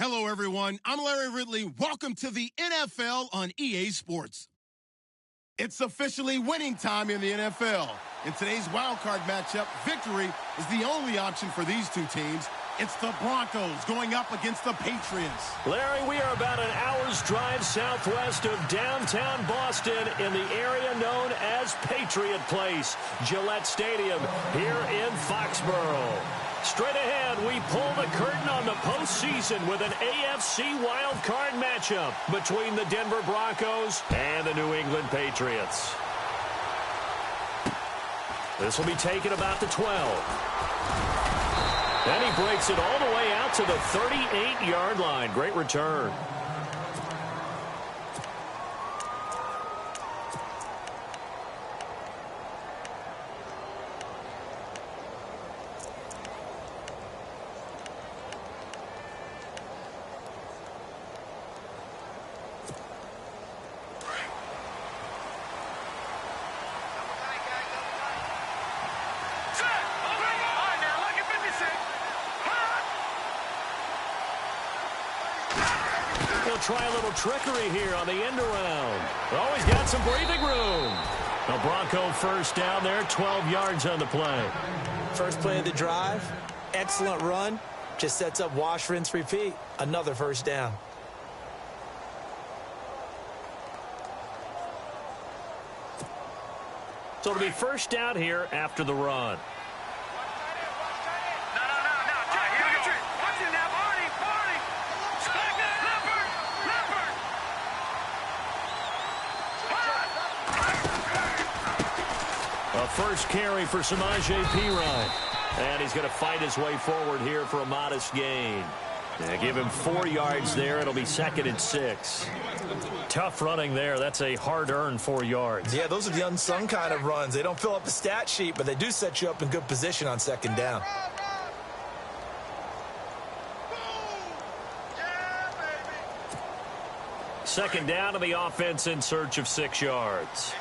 Hello, everyone. I'm Larry Ridley. Welcome to the NFL on EA Sports. It's officially winning time in the NFL. In today's wildcard matchup, victory is the only option for these two teams. It's the Broncos going up against the Patriots. Larry, we are about an hour's drive southwest of downtown Boston in the area known as Patriot Place, Gillette Stadium, here in Foxborough. Straight ahead, we pull the curtain on the postseason with an AFC wildcard matchup between the Denver Broncos and the New England Patriots. This will be taken about the 12. And he breaks it all the way out to the 38-yard line. Great return. Try a little trickery here on the end around. Always got some breathing room. A Bronco first down there, 12 yards on the play. First play of the drive, excellent run. Just sets up wash, rinse, repeat. Another first down. So it'll be first down here after the run. First carry for Samaje Perine. And he's going to fight his way forward here for a modest gain. Give him 4 yards there. It'll be 2nd and 6. Tough running there. That's a hard-earned 4 yards. Yeah, those are the unsung kind of runs. They don't fill up the stat sheet, but they do set you up in good position on 2nd down. Second down, and the offense in search of 6 yards.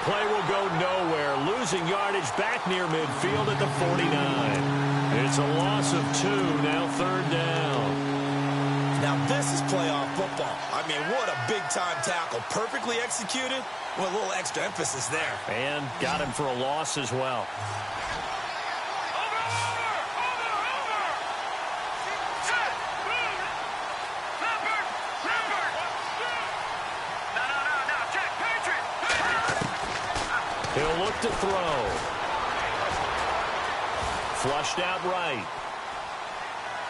Play will go nowhere. Losing yardage back near midfield at the 49. It's a loss of 2. Now 3rd down. Now this is playoff football. I mean, what a big-time tackle. Perfectly executed with a little extra emphasis there. And got him for a loss as well. He'll look to throw. Flushed out right.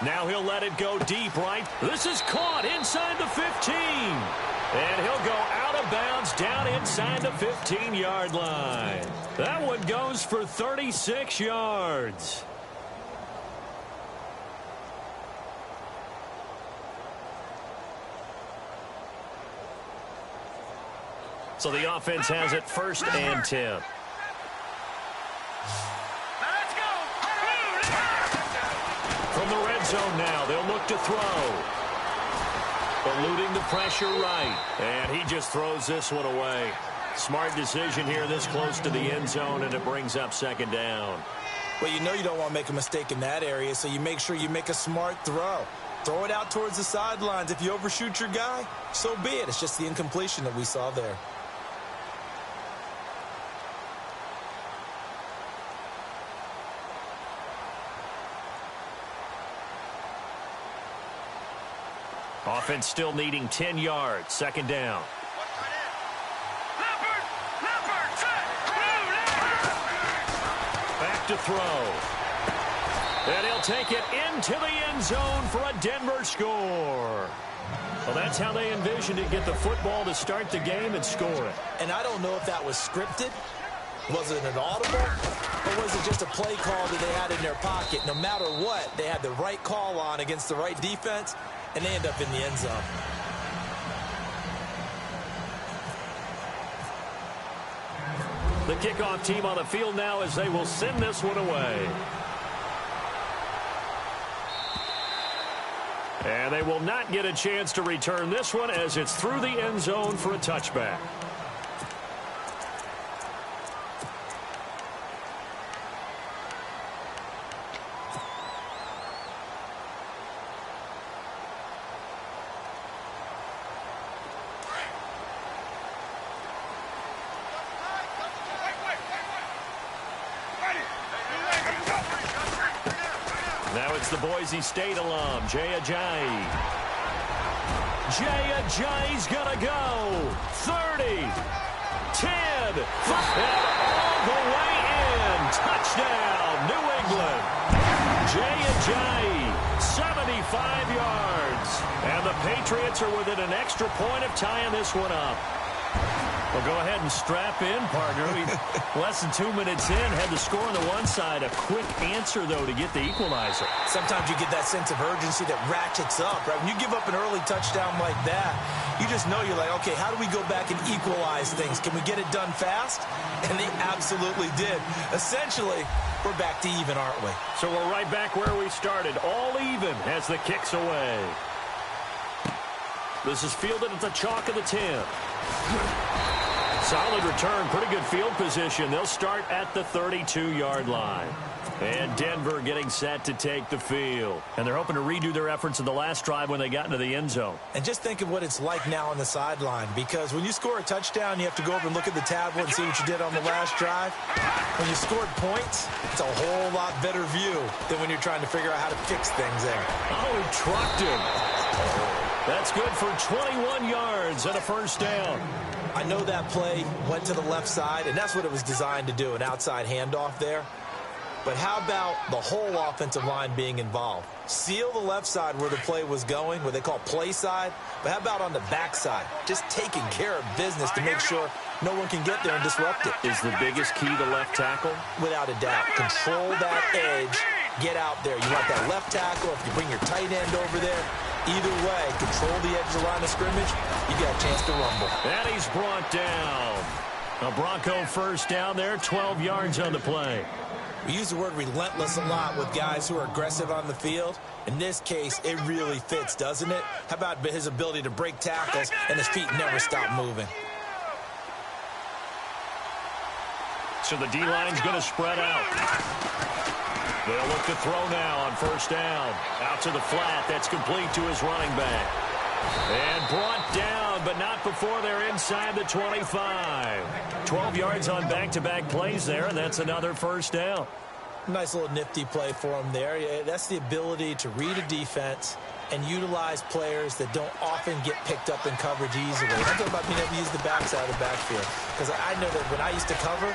Now he'll let it go deep right. This is caught inside the 15. And he'll go out of bounds down inside the 15-yard line. That one goes for 36 yards. So the offense has it 1st and 10. From the red zone now, they'll look to throw. Eluding the pressure right. And he just throws this one away. Smart decision here this close to the end zone, and it brings up 2nd down. Well, you know you don't want to make a mistake in that area, so you make sure you make a smart throw. Throw it out towards the sidelines. If you overshoot your guy, so be it. It's just the incompletion that we saw there. Offense still needing 10 yards. 2nd down. Back to throw. And he'll take it into the end zone for a Denver score. Well, that's how they envisioned it. Get the football to start the game and score it. And I don't know if that was scripted. Was it an audible? Or was it just a play call that they had in their pocket? No matter what, they had the right call on against the right defense, and they end up in the end zone. The kickoff team on the field now as they will send this one away. And they will not get a chance to return this one as it's through the end zone for a touchback. it's the Boise State alum, Jay Ajayi. Jay Ajayi's going to go. 30, 10, 5, and all the way in. Touchdown, New England. Jay Ajayi, 75 yards. And the Patriots are within an extra point of tying this one up. Well, go ahead and strap in, partner. Less than 2 minutes in, had the score on the one side. A quick answer, though, to get the equalizer. Sometimes you get that sense of urgency that ratchets up, right? When you give up an early touchdown like that, you just know you're like, okay, how do we go back and equalize things? Can we get it done fast? And they absolutely did. Essentially, we're back to even, aren't we? So we're right back where we started. All even as the kick's away. This is fielded at the chalk of the 10. Solid return, pretty good field position. They'll start at the 32-yard line. And Denver getting set to take the field. And they're hoping to redo their efforts in the last drive when they got into the end zone. And just think of what it's like now on the sideline, because when you score a touchdown, you have to go over and look at the tablet and see what you did on the last drive. When you scored points, it's a whole lot better view than when you're trying to figure out how to fix things there. Oh, he trucked him. That's good for 21 yards and a first down. I know that play went to the left side, and that's what it was designed to do, an outside handoff there. But how about the whole offensive line being involved? Seal the left side where the play was going, what they call play side. But how about on the back side? Just taking care of business to make sure no one can get there and disrupt it. Is the biggest key to left tackle? Without a doubt. Control that edge. Get out there. You want that left tackle. If you bring your tight end over there, either way, control the edge of the line of scrimmage, you got a chance to rumble. And he's brought down. A Bronco first down there, 12 yards on the play. We use the word relentless a lot with guys who are aggressive on the field. In this case, it really fits, doesn't it? How about his ability to break tackles and his feet never stop moving? So the D-line's going to spread out. They'll look to throw now on first down. Out to the flat. That's complete to his running back. And brought down, but not before they're inside the 25. 12 yards on back-to-back plays there, and that's another first down. Nice little nifty play for him there. That's the ability to read a defense and utilize players that don't often get picked up in coverage easily. I'm talking about being able to use the backside of the backfield. Because I know that when I used to cover,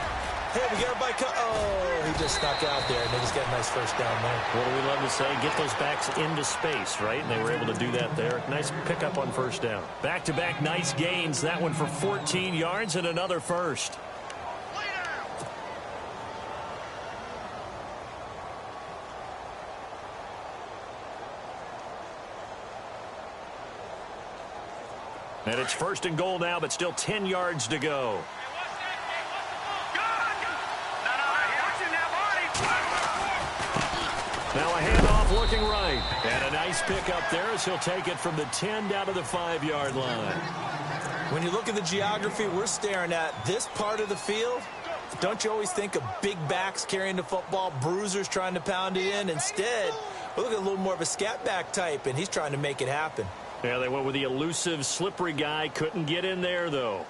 hey, we got a bike. Oh, he just snuck out there, and they just got a nice first down there. What do we love to say? Get those backs into space, right? And they were able to do that there. Nice pickup on first down. Back-to-back nice gains. That one for 14 yards and another first. And it's first and goal now, but still 10 yards to go. Now a handoff looking right. And a nice pickup there as he'll take it from the 10 down to the 5-yard line. When you look at the geography we're staring at, this part of the field, don't you always think of big backs carrying the football, bruisers trying to pound it in? Instead, we're looking at a little more of a scat back type, and he's trying to make it happen. Yeah, they went with the elusive, slippery guy. Couldn't get in there, though.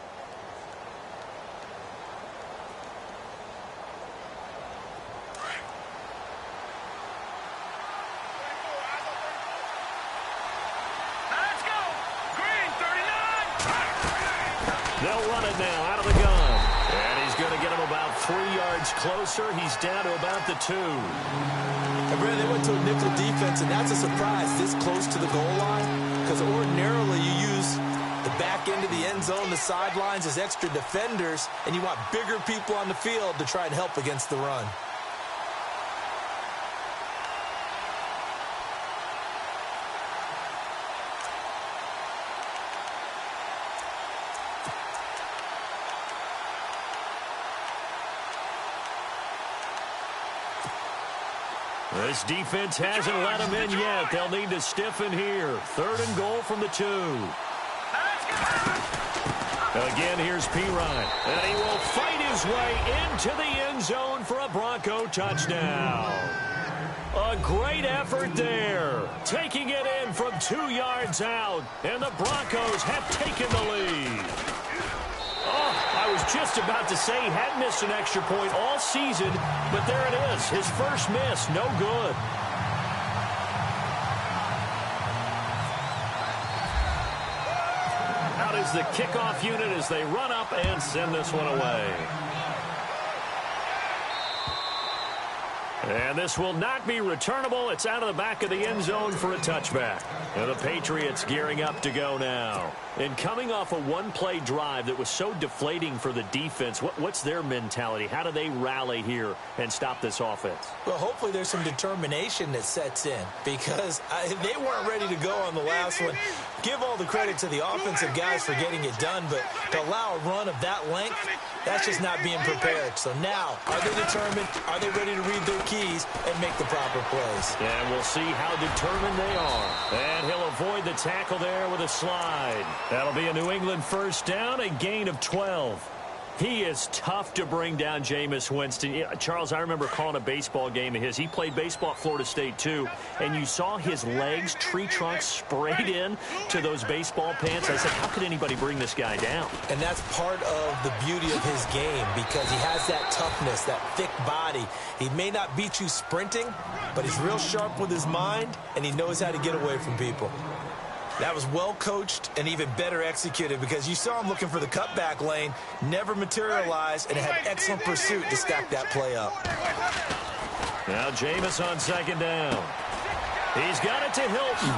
They'll run it now out of the gun. And he's going to get him about 3 yards closer. He's down to about the 2. And really, they went to a nickel defense, and that's a surprise this close to the goal line. Because ordinarily you use the back end of the end zone, the sidelines as extra defenders, and you want bigger people on the field to try and help against the run. This defense hasn't let them in yet. They'll need to stiffen here. 3rd and goal from the 2. Again, here's Pirine. And he will fight his way into the end zone for a Bronco touchdown. A great effort there. Taking it in from 2 yards out. And the Broncos have taken the lead. Oh, I was just about to say he hadn't missed an extra point all season, but there it is. His first miss, no good. the kickoff unit as they run up and send this one away. And this will not be returnable. It's out of the back of the end zone for a touchback. And the Patriots gearing up to go now. And coming off a one-play drive that was so deflating for the defense, what's their mentality? How do they rally here and stop this offense? Well, hopefully there's some determination that sets in because they weren't ready to go on the last one. Give all the credit to the offensive guys for getting it done, but to allow a run of that length, that's just not being prepared. So now, are they determined? Are they ready to read their keys and make the proper plays? And we'll see how determined they are. And he'll avoid the tackle there with a slide. That'll be a New England first down, a gain of 12. He is tough to bring down, Jameis Winston. Charles, I remember calling a baseball game of his. He played baseball at Florida State, too, and you saw his legs, tree trunks sprayed in to those baseball pants. I said, how could anybody bring this guy down? And that's part of the beauty of his game because he has that toughness, that thick body. He may not beat you sprinting, but he's real sharp with his mind, and he knows how to get away from people. That was well coached and even better executed because you saw him looking for the cutback lane, never materialized, and had excellent pursuit to stack that play up. Now Jameis on second down. He's got it to Hilton.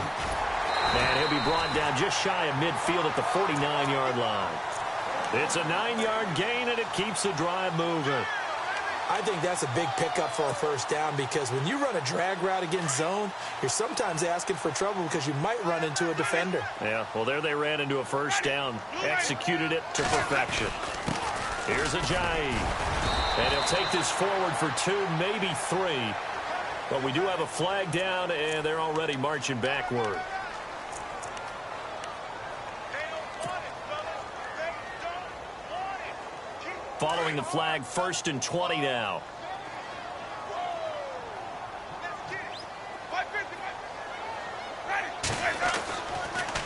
And he'll be brought down just shy of midfield at the 49-yard line. It's a 9-yard gain, and it keeps the drive moving. I think that's a big pickup for a first down because when you run a drag route against zone, you're sometimes asking for trouble because you might run into a defender. Yeah, well, there they ran into a first down, executed it to perfection. Here's Ajayi, and he'll take this forward for 2, maybe 3. But we do have a flag down, and they're already marching backward. Following the flag, 1st and 20 now.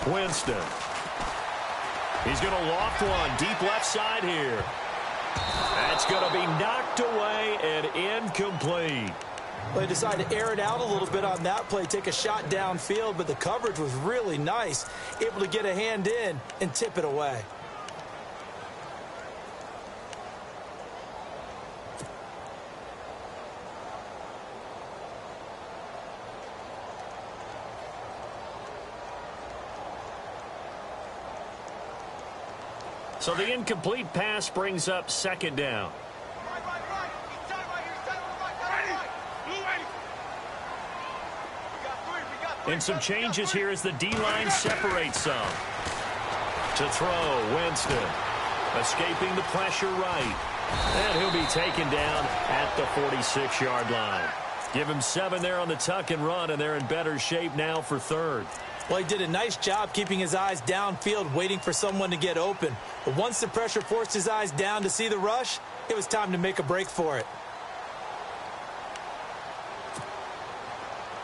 Winston. He's going to loft one deep left side here. That's going to be knocked away and incomplete. Well, they decided to air it out a little bit on that play, take a shot downfield, but the coverage was really nice, able to get a hand in and tip it away. So the incomplete pass brings up 2nd down. And some changes here as the D-line separates some. To throw, Winston. Escaping the pressure right. And he'll be taken down at the 46-yard line. Give him 7 there on the tuck and run, and they're in better shape now for 3rd. Well, he did a nice job keeping his eyes downfield, waiting for someone to get open. But once the pressure forced his eyes down to see the rush, it was time to make a break for it.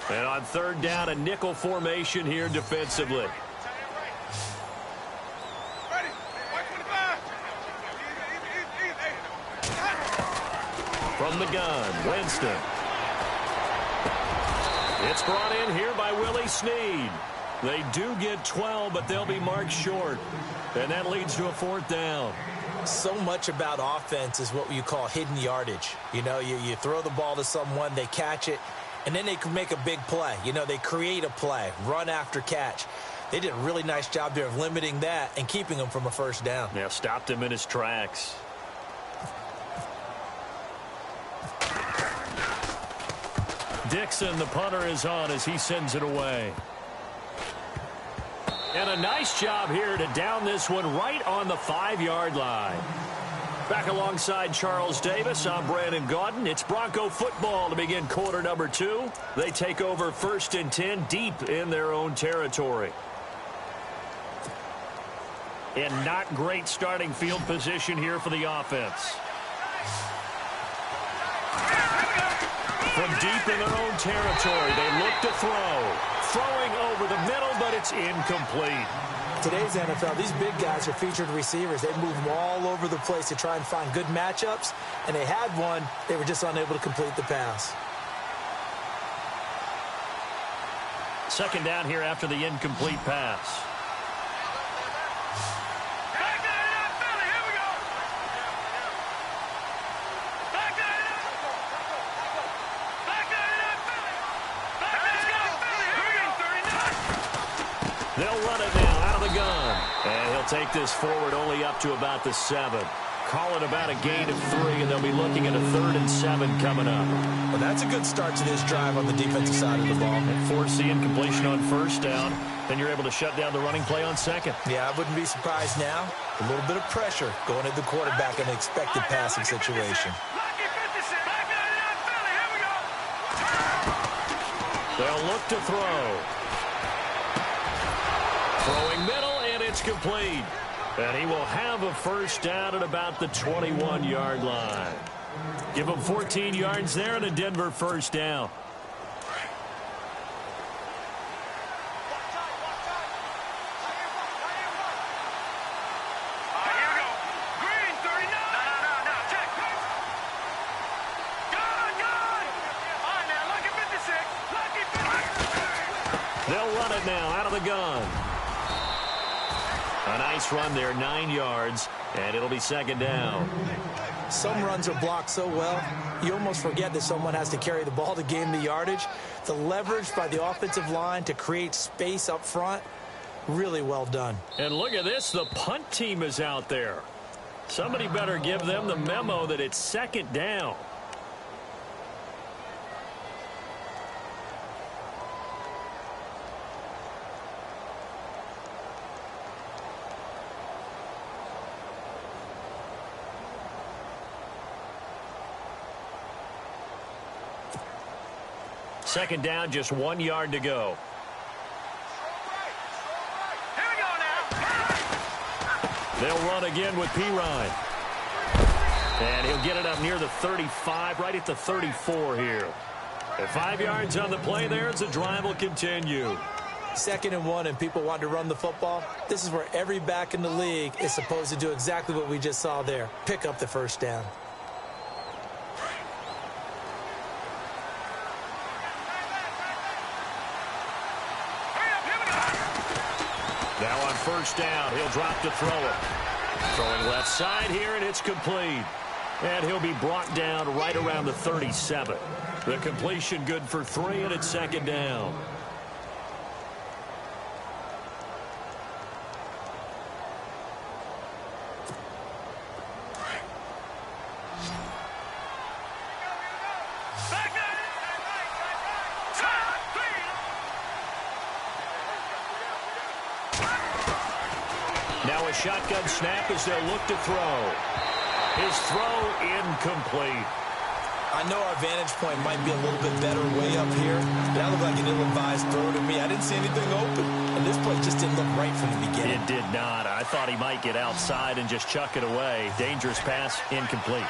And on 3rd down, a nickel formation here defensively. From the gun, Winston. It's brought in here by Willie Snead. They do get 12, but they'll be marked short. And that leads to a 4th down. So much about offense is what you call hidden yardage. You know, you throw the ball to someone, they catch it, and then they can make a big play. You know, they create a play, run after catch. They did a really nice job there of limiting that and keeping him from a 1st down. Yeah, stopped him in his tracks. Dixon, the punter, is on as he sends it away. And a nice job here to down this one right on the 5-yard line. Back alongside Charles Davis, I'm Brandon Gaudin. It's Bronco football to begin quarter number 2. They take over 1st and 10 deep in their own territory. And not great starting field position here for the offense. From deep in their own territory, they look to throw. Throwing over the middle, but it's incomplete. Today's NFL, these big guys are featured receivers. They move them all over the place to try and find good matchups, and they had one. They were just unable to complete the pass. 2nd down here after the incomplete pass. They'll run it now out of the gun. And he'll take this forward only up to about the 7. Call it about a gain of 3, and they'll be looking at a 3rd and 7 coming up. Well, that's a good start to this drive on the defensive side of the ball. And force the incompletion on 1st down. Then you're able to shut down the running play on 2nd. Yeah, I wouldn't be surprised now. A little bit of pressure going at the quarterback in an expected passing situation. They'll look to throw. Throwing middle, and it's complete. And he will have a 1st down at about the 21-yard line. Give him 14 yards there and a Denver 1st down. They'll run it now out of the gun. A nice run there, 9 yards, and it'll be 2nd down. Some runs are blocked so well, you almost forget that someone has to carry the ball to gain the yardage. The leverage by the offensive line to create space up front, really well done. And look at this, the punt team is out there. Somebody better give them the memo that it's 2nd down. Second down, just 1 yard to go. They'll run again with Pirine. And he'll get it up near the 35, right at the 34 here. And 5 yards on the play there as the drive will continue. 2nd and 1, and people want to run the football. This is where every back in the league is supposed to do exactly what we just saw there. Pick up the 1st down. Now on 1st down, he'll drop to throw it. Throwing left side here, and it's complete. And he'll be brought down right around the 37. The completion good for 3, and it's 2nd down. Now a shotgun snap as they'll look to throw. His throw incomplete. I know our vantage point might be a little bit better way up here. That looked like an ill-advised throw to me. I didn't see anything open. And this play just didn't look right from the beginning. It did not. I thought he might get outside and just chuck it away. Dangerous pass, incomplete.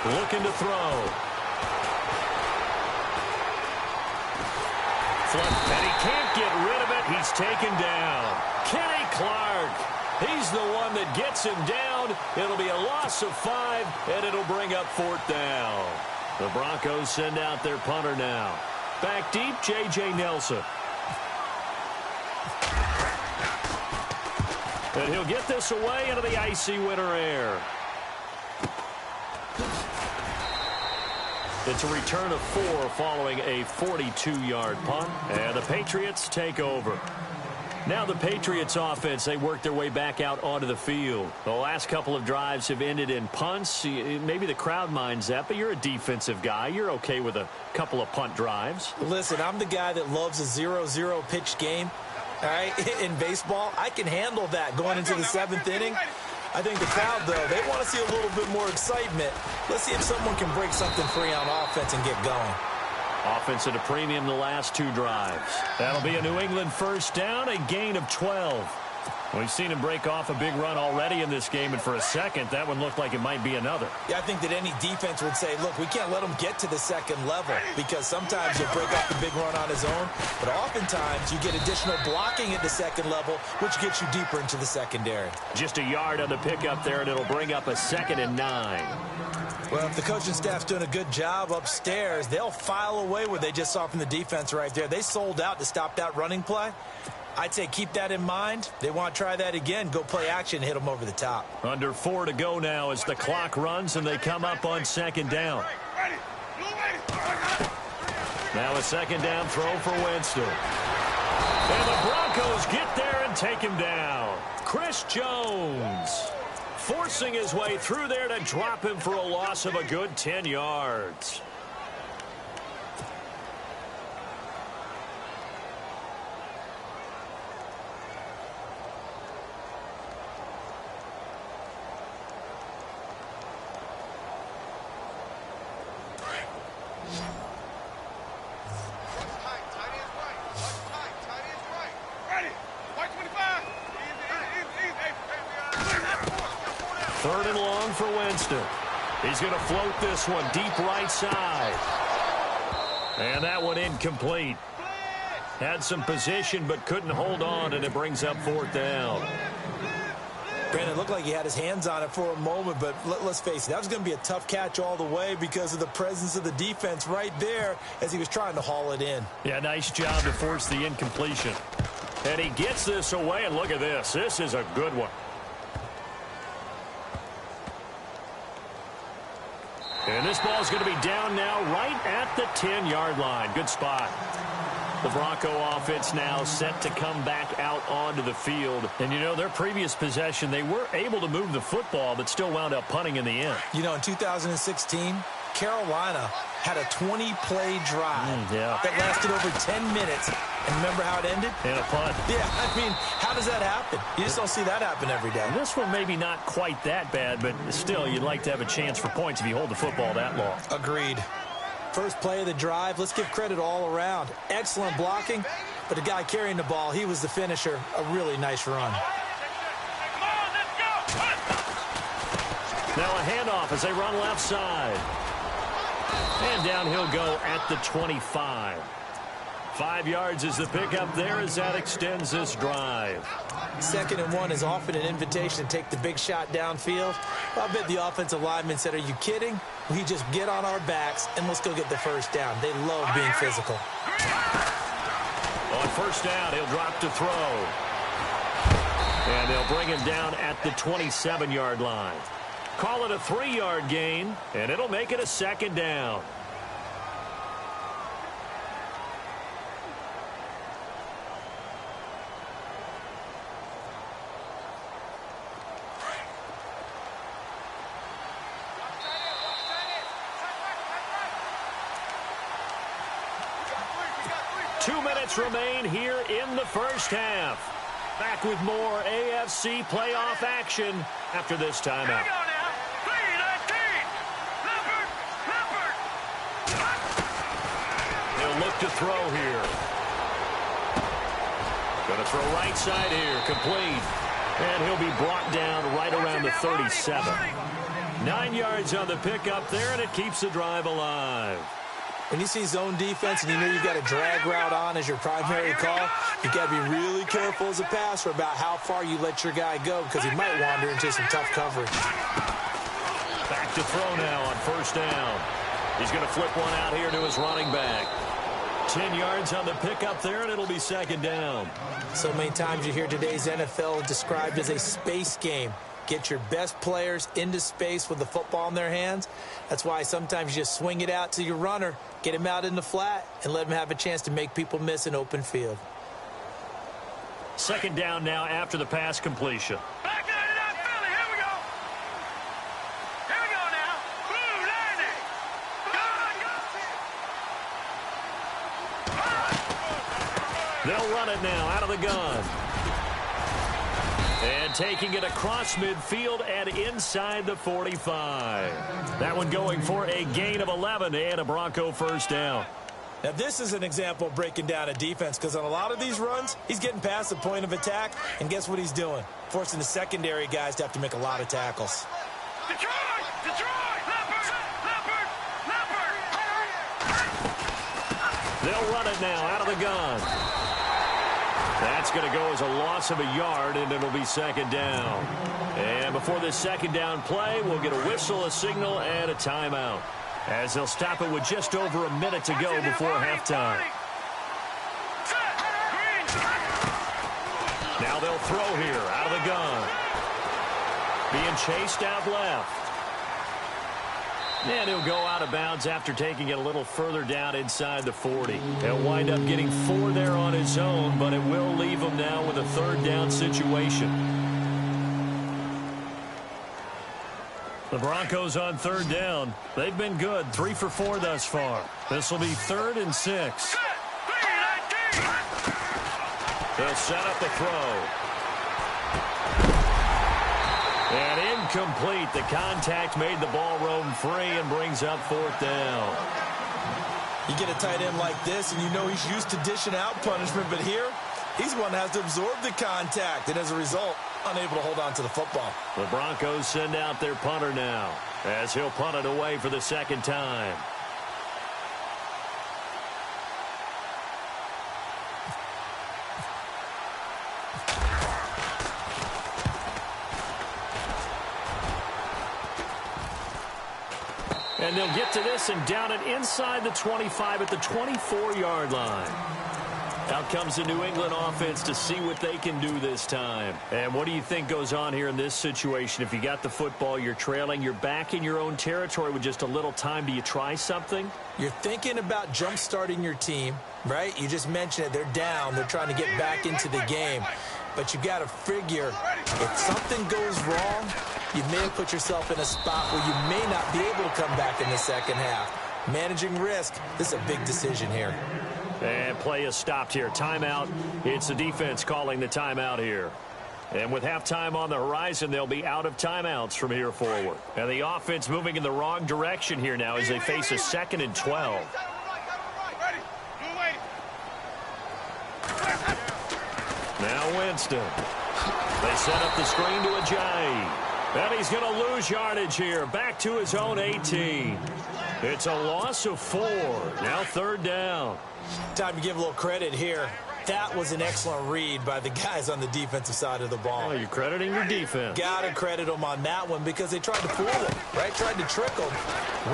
Looking to throw. Flip, and he can't get rid of it. He's taken down. Kenny Clark. He's the one that gets him down. It'll be a loss of 5, and it'll bring up 4th down. The Broncos send out their punter now. Back deep, J.J. Nelson. And he'll get this away into the icy winter air. It's a return of 4 following a 42-yard punt. And the Patriots take over. Now the Patriots offense, they work their way back out onto the field. The last couple of drives have ended in punts. Maybe the crowd minds that, but you're a defensive guy. You're okay with a couple of punt drives. Listen, I'm the guy that loves a 0-0 pitch game. All right, in baseball, I can handle that going into the 7th inning. I think the crowd, though, they want to see a little bit more excitement. Let's see if someone can break something free on offense and get going. Offense at a premium the last 2 drives. That'll be a New England 1st down, a gain of 12. We've seen him break off a big run already in this game, and for a second, that one looked like it might be another. Yeah, I think that any defense would say, look, we can't let him get to the 2nd level, because sometimes he'll break off a big run on his own, but oftentimes you get additional blocking at the 2nd level, which gets you deeper into the secondary. Just a yard on the pickup there, and it'll bring up a 2nd and 9. Well, if the coaching staff's doing a good job upstairs, they'll file away what they just saw from the defense right there. They sold out to stop that running play. I'd say keep that in mind. They want to try that again. Go play action, hit them over the top. Under 4 to go now as the clock runs and they come up on second down. Now a second down throw for Winston. And the Broncos get there and take him down. Chris Jones forcing his way through there to drop him for a loss of a good 10 yards. Third and long for Winston. He's going to float this one deep right side. And that one incomplete. Had some position but couldn't hold on, and it brings up fourth down. Brandon, it looked like he had his hands on it for a moment, but let's face it, that was going to be a tough catch all the way because of the presence of the defense right there as he was trying to haul it in. Yeah, nice job to force the incompletion. And he gets this away, and look at this. This is a good one. And this ball is going to be down now right at the 10-yard line. Good spot. The Bronco offense now set to come back out onto the field. And, you know, their previous possession, they were able to move the football, but still wound up punting in the end. You know, in 2016, Carolina had a 20-play drive that lasted over 10 minutes. And remember how it ended? And a punt. Yeah, I mean, how does that happen? You just don't see that happen every day. This one maybe not quite that bad, but still, you'd like to have a chance for points if you hold the football that long. Agreed. First play of the drive, let's give credit all around. Excellent blocking, but the guy carrying the ball, he was the finisher. A really nice run. Now a handoff as they run left side. And down he'll go at the 25. 5 yards is the pickup there as that extends this drive. 2nd and 1 is often an invitation to take the big shot downfield. I bet the offensive lineman said, are you kidding? We just get on our backs and let's go get the first down. They love being physical. On first down, he'll drop to throw. And they'll bring him down at the 27-yard line. Call it a 3-yard gain, and it'll make it a second down. Remain here in the first half. Back with more AFC playoff action after this timeout. He'll look to throw here. Going to throw right side here, complete. And he'll be brought down right around the 37. 9 yards on the pickup there, and it keeps the drive alive. When you see zone defense and you know you've got a drag route on as your primary call, you've got to be really careful as a passer about how far you let your guy go because he might wander into some tough coverage. Back to throw now on first down. He's going to flip one out here to his running back. 10 yards on the pickup there, and it'll be second down. So many times you hear today's NFL described as a space game. Get your best players into space with the football in their hands. That's why sometimes you just swing it out to your runner, get him out in the flat, and let him have a chance to make people miss an open field. Second down now after the pass completion. Back it up, Philly. Here we go. Here we go now. Blue landing. They'll run it now out of the gun. And taking it across midfield and inside the 45. That one going for a gain of 11 and a Bronco first down. Now, this is an example of breaking down a defense because on a lot of these runs, he's getting past the point of attack, and guess what he's doing? Forcing the secondary guys to have to make a lot of tackles. Detroit! Detroit! Leopard! They'll run it now out of the gun. That's going to go as a loss of a yard, and it'll be second down. And before this second down play, we'll get a whistle, a signal, and a timeout, as they'll stop it with just over a minute to go before halftime. Now they'll throw here out of the gun. Being chased out left. And he'll go out of bounds after taking it a little further down inside the 40. He'll wind up getting 4 there on his own, but it will leave him now with a third down situation. The Broncos on third down. They've been good, 3 for 4 thus far. This will be 3rd and 6. They'll set up the throw. And incomplete. The contact made the ball roam free and brings up 4th down. You get a tight end like this, and you know he's used to dishing out punishment, but here, he's one that has to absorb the contact, and as a result, unable to hold on to the football. The Broncos send out their punter now, as he'll punt it away for the second time. And they'll get to this and down it inside the 25 at the 24-yard line. Out comes the New England offense to see what they can do this time. And what do you think goes on here in this situation? If you got the football, you're trailing, you're back in your own territory with just a little time. Do you try something? You're thinking about jump-starting your team, right? You just mentioned it. They're down. They're trying to get back into the game. But you got to figure if something goes wrong, you may have put yourself in a spot where you may not be able to come back in the second half. Managing risk, this is a big decision here. And play is stopped here. Timeout. It's the defense calling the timeout here. And with halftime on the horizon, they'll be out of timeouts from here forward. And the offense moving in the wrong direction here now as they face a 2nd and 12. Now Winston. They set up the screen to Ajayi. And he's going to lose yardage here. Back to his own 18. It's a loss of 4. Now 3rd down. Time to give a little credit here. That was an excellent read by the guys on the defensive side of the ball. Oh, you're crediting your defense. Got to credit them on that one because they tried to fool them, right? Tried to trick them.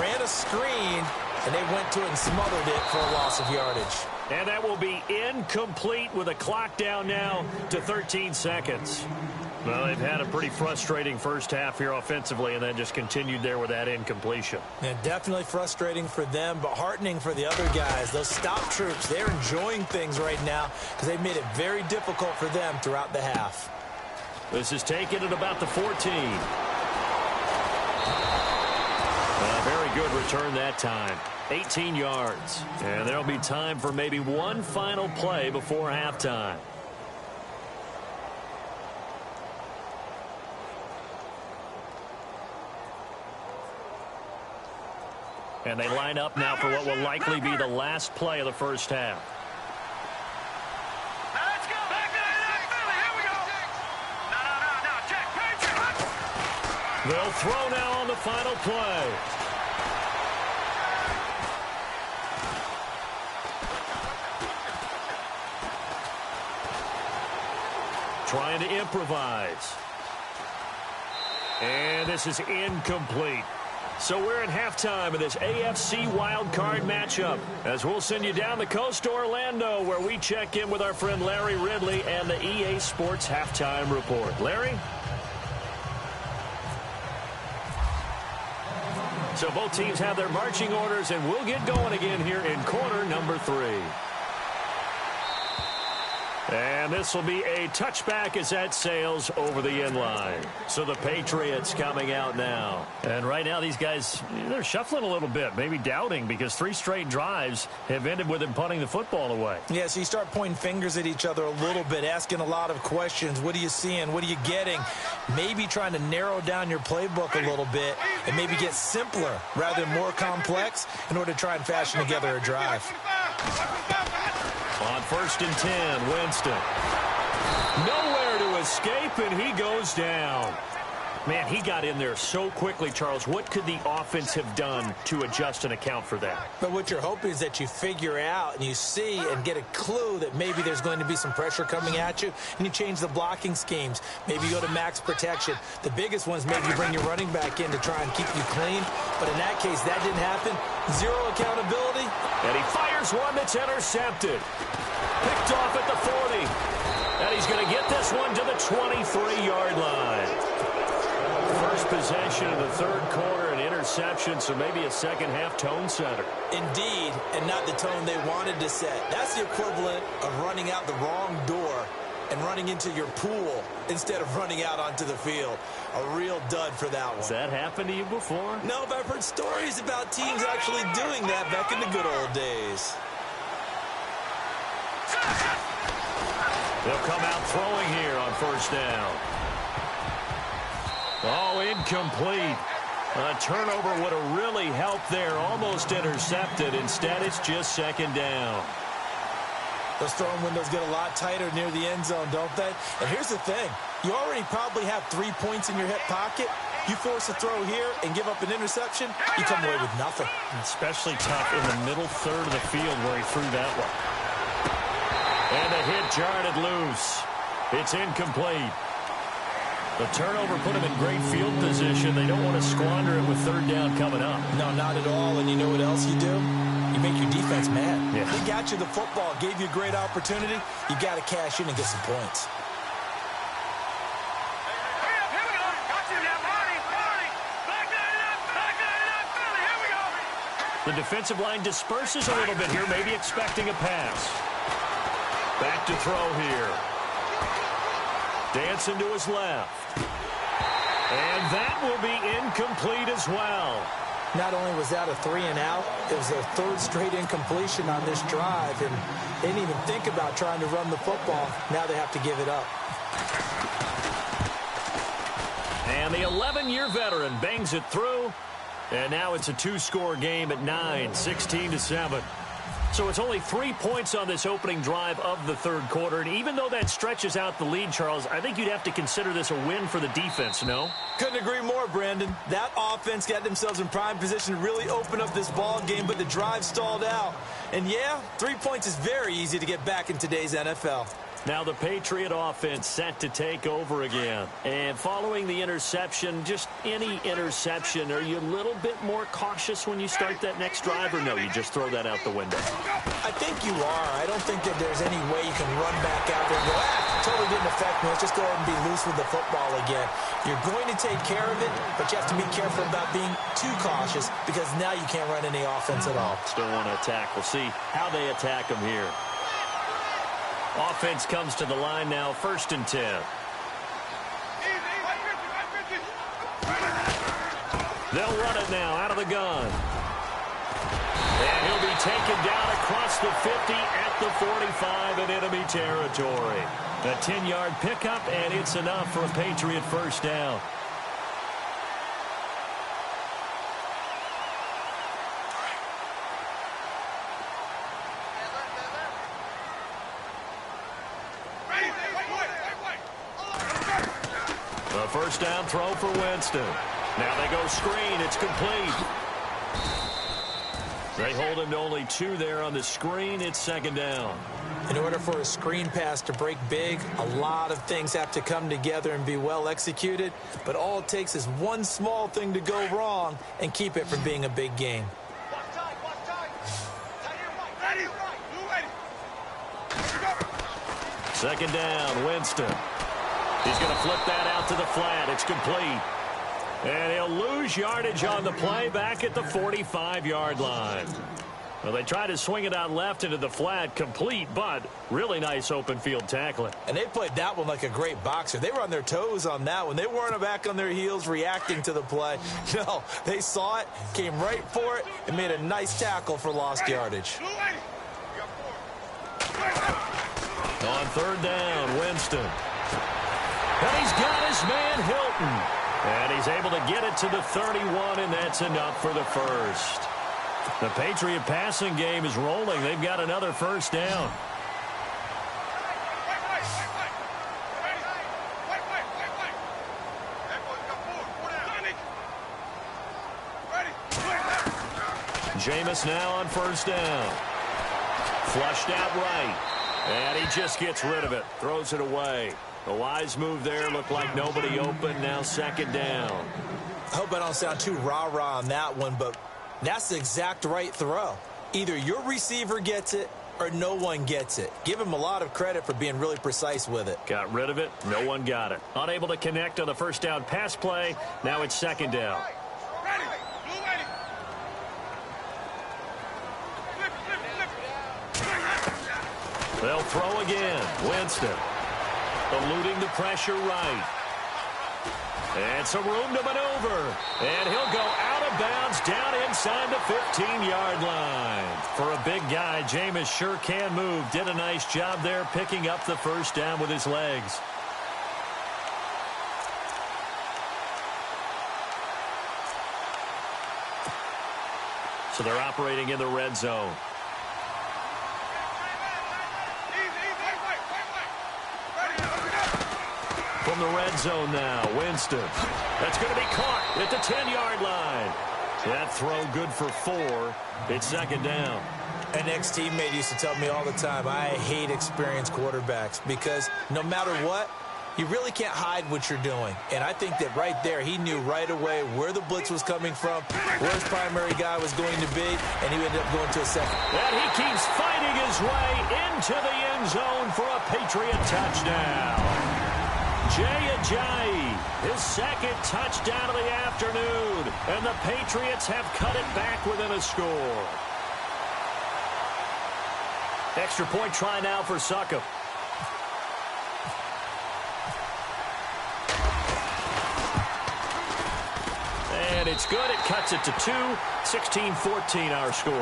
Ran a screen, and they went to it and smothered it for a loss of yardage. And that will be incomplete with a clock down now to 13 seconds. Well, they've had a pretty frustrating first half here offensively and then just continued there with that incompletion. And definitely frustrating for them, but heartening for the other guys. Those stop troops, they're enjoying things right now because they've made it very difficult for them throughout the half. This is taken at about the 14. A very good return that time. 18 yards. And there'll be time for maybe one final play before halftime. And they line up now for what will likely be the last play of the first half. Let's go. Back to Philly. Here we go. No. Check. They'll throw now on the final play. Trying to improvise. And this is incomplete. So we're at halftime of this AFC wildcard matchup as we'll send you down the coast to Orlando where we check in with our friend Larry Ridley and the EA Sports Halftime Report. Larry? So both teams have their marching orders and we'll get going again here in quarter number 3. And this will be a touchback as that sails over the end line. So the Patriots coming out now. And right now these guys, they're shuffling a little bit, maybe doubting because 3 straight drives have ended with them punting the football away. Yeah, so you start pointing fingers at each other a little bit, asking a lot of questions. What are you seeing? What are you getting? Maybe trying to narrow down your playbook a little bit and maybe get simpler rather than more complex in order to try and fashion together a drive. On 1st and 10, Winston. Nowhere to escape, and he goes down. Man, he got in there so quickly, Charles. What could the offense have done to adjust and account for that? But what you're hoping is that you figure out and you see and get a clue that maybe there's going to be some pressure coming at you, and you change the blocking schemes. Maybe you go to max protection. The biggest one is maybe you bring your running back in to try and keep you clean. But in that case, that didn't happen. Zero accountability. And he fires one that's intercepted. Picked off at the 40. And he's going to get this one to the 23-yard line. First possession of the third quarter, an interception, so maybe a second-half tone setter. Indeed, and not the tone they wanted to set. That's the equivalent of running out the wrong door and running into your pool instead of running out onto the field. A real dud for that one. Has that happened to you before? No, but I've heard stories about teams actually doing that back in the good old days. They'll come out throwing here on first down. Oh, incomplete. A turnover would have really helped there. Almost intercepted. Instead, it's just second down. Those throwing windows get a lot tighter near the end zone, don't they? And here's the thing. You already probably have 3 points in your hip pocket. You force a throw here and give up an interception, you come away with nothing. Especially tough in the middle third of the field where he threw that one. And the hit jarred it loose. It's incomplete. The turnover put him in great field position. They don't want to squander it with third down coming up. No, not at all. And you know what else you do? You make your defense mad. Yeah. They got you the football, gave you a great opportunity. You got to cash in and get some points. The defensive line disperses a little bit here, maybe expecting a pass. Back to throw here. Dancing to his left. And that will be incomplete as well. Not only was that a 3-and-out, it was their third straight incompletion on this drive, and they didn't even think about trying to run the football. Now they have to give it up. And the 11-year veteran bangs it through. And now it's a two-score game at 9, 16-7. So it's only 3 points on this opening drive of the third quarter. And even though that stretches out the lead, Charles, I think you'd have to consider this a win for the defense, no? Couldn't agree more, Brandon. That offense got themselves in prime position to really open up this ball game, but the drive stalled out. And yeah, 3 points is very easy to get back in today's NFL. Now the Patriot offense set to take over again. And following the interception, just any interception, are you a little bit more cautious when you start that next drive, or no, you just throw that out the window? I think you are. I don't think that there's any way you can run back out there and go, totally didn't affect me. Let's just go ahead and be loose with the football again. You're going to take care of it, but you have to be careful about being too cautious because now you can't run any offense at all. Still want to attack. We'll see how they attack them here. Offense comes to the line now, 1st and 10. They'll run it now out of the gun. And he'll be taken down across the 50 at the 45 in enemy territory. A 10-yard pickup, and it's enough for a Patriot first down. A first down throw for Winston. Now they go screen. It's complete. They hold him to only 2 there on the screen. It's 2nd down. In order for a screen pass to break big, a lot of things have to come together and be well executed. But all it takes is one small thing to go wrong and keep it from being a big game. Second down, Winston. He's going to flip that out to the flat. It's complete. And he'll lose yardage on the play back at the 45-yard line. Well, they tried to swing it out left into the flat, complete, but really nice open field tackling. And they played that one like a great boxer. They were on their toes on that one. They weren't back on their heels reacting to the play. No, they saw it, came right for it, and made a nice tackle for lost yardage. On 3rd down, Winston. And he's got his man Hilton. And he's able to get it to the 31, and that's enough for the first. The Patriot passing game is rolling. They've got another first down. Jameis now on first down. Flushed out right. And he just gets rid of it. Throws it away. The wise move there. Looked like nobody open. Now second down. I hope I don't sound too rah-rah on that one, but that's the exact right throw. Either your receiver gets it or no one gets it. Give him a lot of credit for being really precise with it. Got rid of it. No one got it. Unable to connect on the first down pass play. Now it's second down. They'll throw again. Winston eluding the pressure right. And some room to maneuver. And he'll go out of bounds down inside the 15-yard line. For a big guy, Jameis sure can move. Did a nice job there picking up the first down with his legs. So they're operating in the red zone. From the red zone now, Winston. That's going to be caught at the 10-yard line. That throw good for 4. It's second down. An ex-teammate used to tell me all the time, I hate experienced quarterbacks because no matter what, you really can't hide what you're doing. And I think that right there, he knew right away where the blitz was coming from, where his primary guy was going to be, and he ended up going to a second. And he keeps fighting his way into the end zone for a Patriot touchdown. Jay Ajayi, his second touchdown of the afternoon, and the Patriots have cut it back within a score. Extra point try now for Succop. And it's good. It cuts it to 2. 16-14 our score.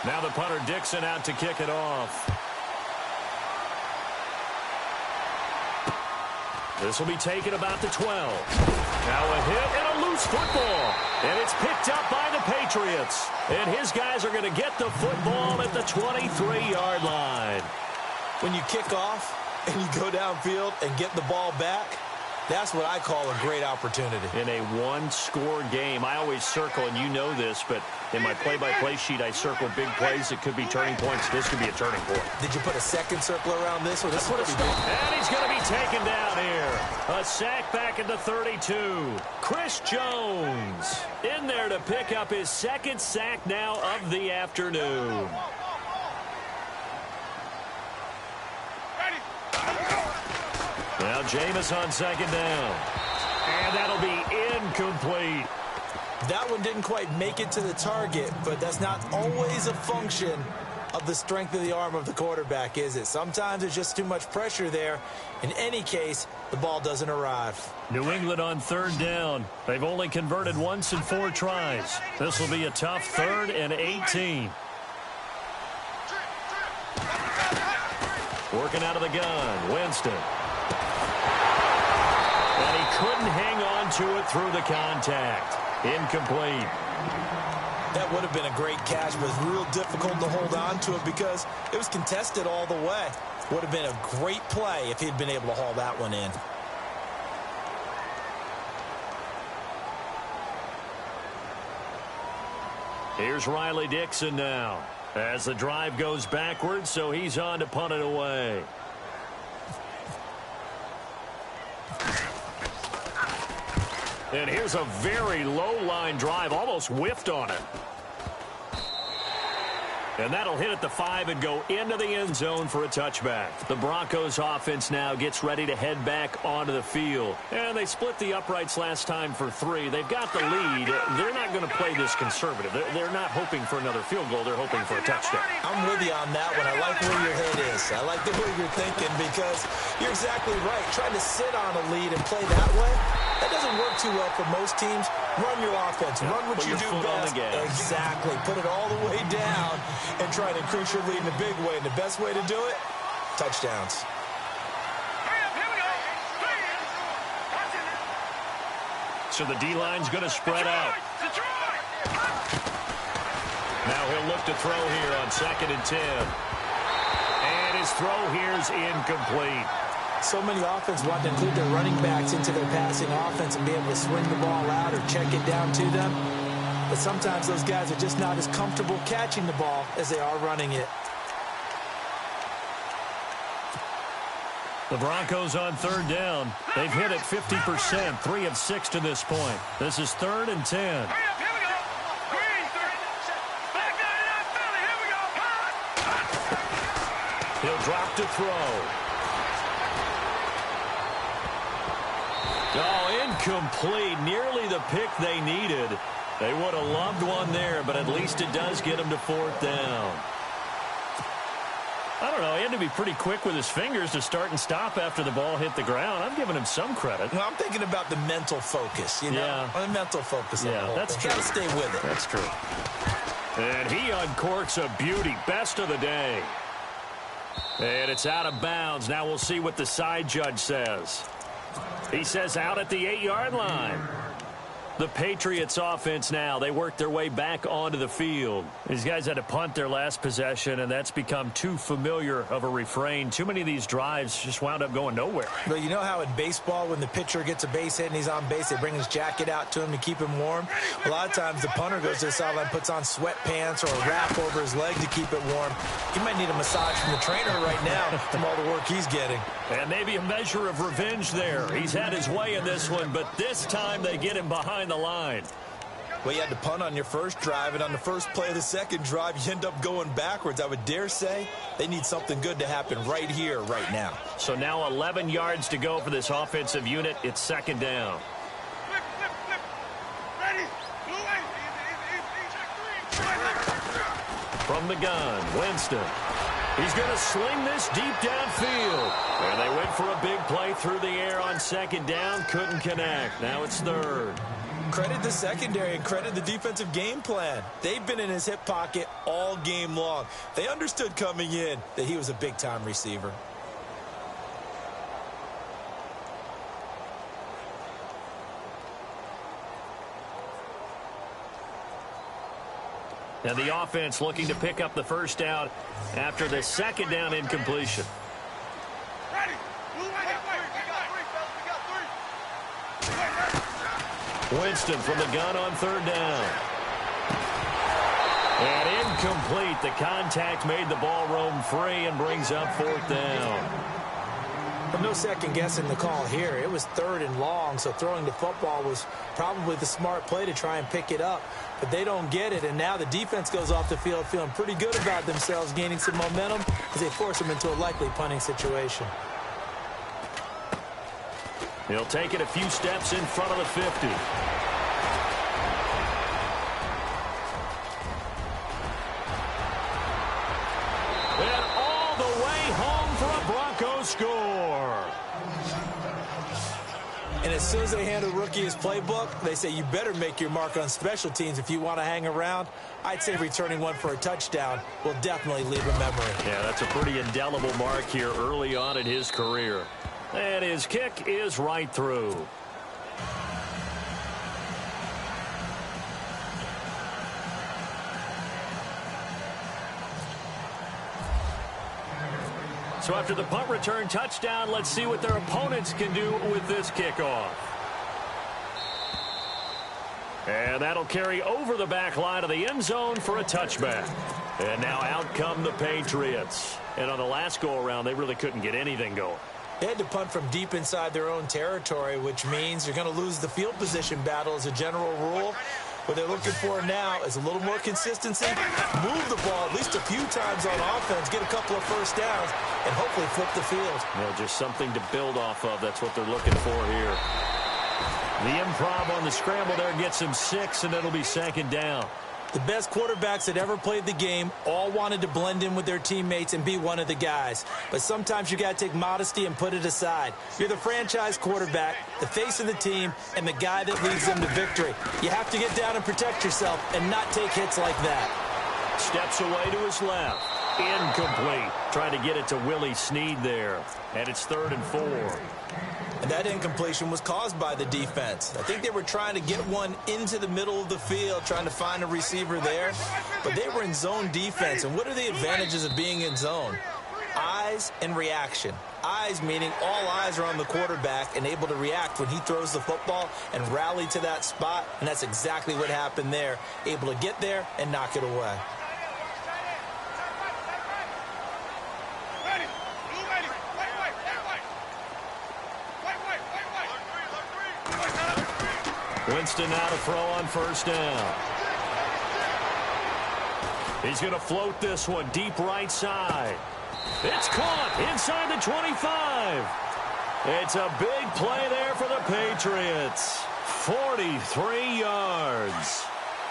Now the punter Dixon out to kick it off. This will be taken about the 12. Now a hit and a loose football. And it's picked up by the Patriots. And his guys are going to get the football at the 23-yard line. When you kick off and you go downfield and get the ball back, that's what I call a great opportunity. In a one-score game, I always circle, and you know this, but in my play-by-play sheet, I circle big plays. It could be turning points. This could be a turning point. Did you put a second circle around this one? That's what it's been. And he's going to be taken down here. A sack back at the 32. Chris Jones in there to pick up his second sack now of the afternoon. Now Jameis on second down. And that'll be incomplete. That one didn't quite make it to the target, but that's not always a function of the strength of the arm of the quarterback, is it? Sometimes there's just too much pressure there. In any case, the ball doesn't arrive. New England on third down. They've only converted once in 4 tries. This will be a tough 3rd and 18. Working out of the gun, Winston. And he couldn't hang on to it through the contact. Incomplete. That would have been a great catch, but it's real difficult to hold on to it because it was contested all the way. Would have been a great play if he'd been able to haul that one in. Here's Riley Dixon now as the drive goes backwards, so he's on to punt it away. And here's a very low-line drive, almost whiffed on it. And that'll hit at the 5 and go into the end zone for a touchback. The Broncos offense now gets ready to head back onto the field. And they split the uprights last time for 3. They've got the lead. They're not going to play this conservative. They're not hoping for another field goal. They're hoping for a touchdown. I'm with you on that one. I like where your head is. I like the way you're thinking because you're exactly right. Trying to sit on a lead and play that way, that doesn't work too well for most teams. Run your offense. Run what you do best. Exactly. Put it all the way down and try to increase your lead in a big way. And the best way to do it, touchdowns. So the D-line's going to spread out. Now he'll look to throw here on 2nd and 10. And his his throw here's incomplete. So many offenses want to include their running backs into their passing offense and be able to swing the ball out or check it down to them. But sometimes those guys are just not as comfortable catching the ball as they are running it. The Broncos on third down. They've hit it 50%, 3 of 6 to this point. This is 3rd and 10. Hurry up, here we go. Green, back down in that Philly, here we go. He'll drop to throw. Oh, incomplete. Nearly the pick they needed. They would have loved one there, but at least it does get them to 4th down. I don't know. He had to be pretty quick with his fingers to start and stop after the ball hit the ground. I'm giving him some credit. Well, I'm thinking about the mental focus, you know? Yeah. The mental focus. Yeah, that's true. Got to stay with it. That's true. And he uncorks a beauty. Best of the day. And it's out of bounds. Now we'll see what the side judge says. He says out at the 8-yard line. The Patriots offense now, they work their way back onto the field. These guys had to punt their last possession, and that's become too familiar of a refrain. Too many of these drives just wound up going nowhere. But you know how in baseball, when the pitcher gets a base hit and he's on base, they bring his jacket out to him to keep him warm? A lot of times the punter goes to the sideline, puts on sweatpants or a wrap over his leg to keep it warm. He might need a massage from the trainer right now from all the work he's getting. And maybe a measure of revenge there. He's had his way in this one, but this time they get him behind the line. Well, you had to punt on your first drive, and on the first play of the second drive, you end up going backwards. I would dare say they need something good to happen right here, right now. So now 11 yards to go for this offensive unit. It's 2nd down. Flip. Ready. Blue way. From the gun, Winston. He's going to sling this deep downfield. And they went for a big play through the air on 2nd down. Couldn't connect. Now it's 3rd. Credit the secondary and credit the defensive game plan. They've been in his hip pocket all game long. They understood coming in that he was a big-time receiver. And the offense looking to pick up the first down after the 2nd down incompletion. Ready. Blue way. We got 3. Winston from the gun on 3rd down. And incomplete. The contact made the ball roam free and brings up 4th down. But no second guessing the call here. It was 3rd and long, so throwing the football was probably the smart play to try and pick it up. But they don't get it, and now the defense goes off the field feeling pretty good about themselves, gaining some momentum as they force them into a likely punting situation. He'll take it a few steps in front of the 50. And all the way home for a Broncos score. And as soon as they hand a rookie his playbook, they say you better make your mark on special teams if you want to hang around. I'd say returning one for a touchdown will definitely leave a memory. Yeah, that's a pretty indelible mark here early on in his career. And his kick is right through. So after the punt return touchdown, let's see what their opponents can do with this kickoff. And that'll carry over the back line of the end zone for a touchback. And now out come the Patriots. And on the last go-around, they really couldn't get anything going. They had to punt from deep inside their own territory, which means you're going to lose the field position battle as a general rule. What they're looking for now is a little more consistency, move the ball at least a few times on offense, get a couple of first downs, and hopefully flip the field. Well, just something to build off of. That's what they're looking for here. The improv on the scramble there gets him 6, and it'll be 2nd down. The best quarterbacks that ever played the game all wanted to blend in with their teammates and be one of the guys. But sometimes you got to take modesty and put it aside. You're the franchise quarterback, the face of the team, and the guy that leads them to victory. You have to get down and protect yourself and not take hits like that. Steps away to his left. Incomplete. Trying to get it to Willie Snead there. And it's 3rd and 4. And that incompletion was caused by the defense. I think they were trying to get one into the middle of the field, trying to find a receiver there. But they were in zone defense. And what are the advantages of being in zone? I eyes and reaction. Eyes meaning all eyes are on the quarterback and able to react when he throws the football and rally to that spot, and that's exactly what happened there. Able to get there and knock it away. Winston now to throw on first down. He's going to float this one deep right side. It's caught inside the 25. It's a big play there for the Patriots. 43 yards.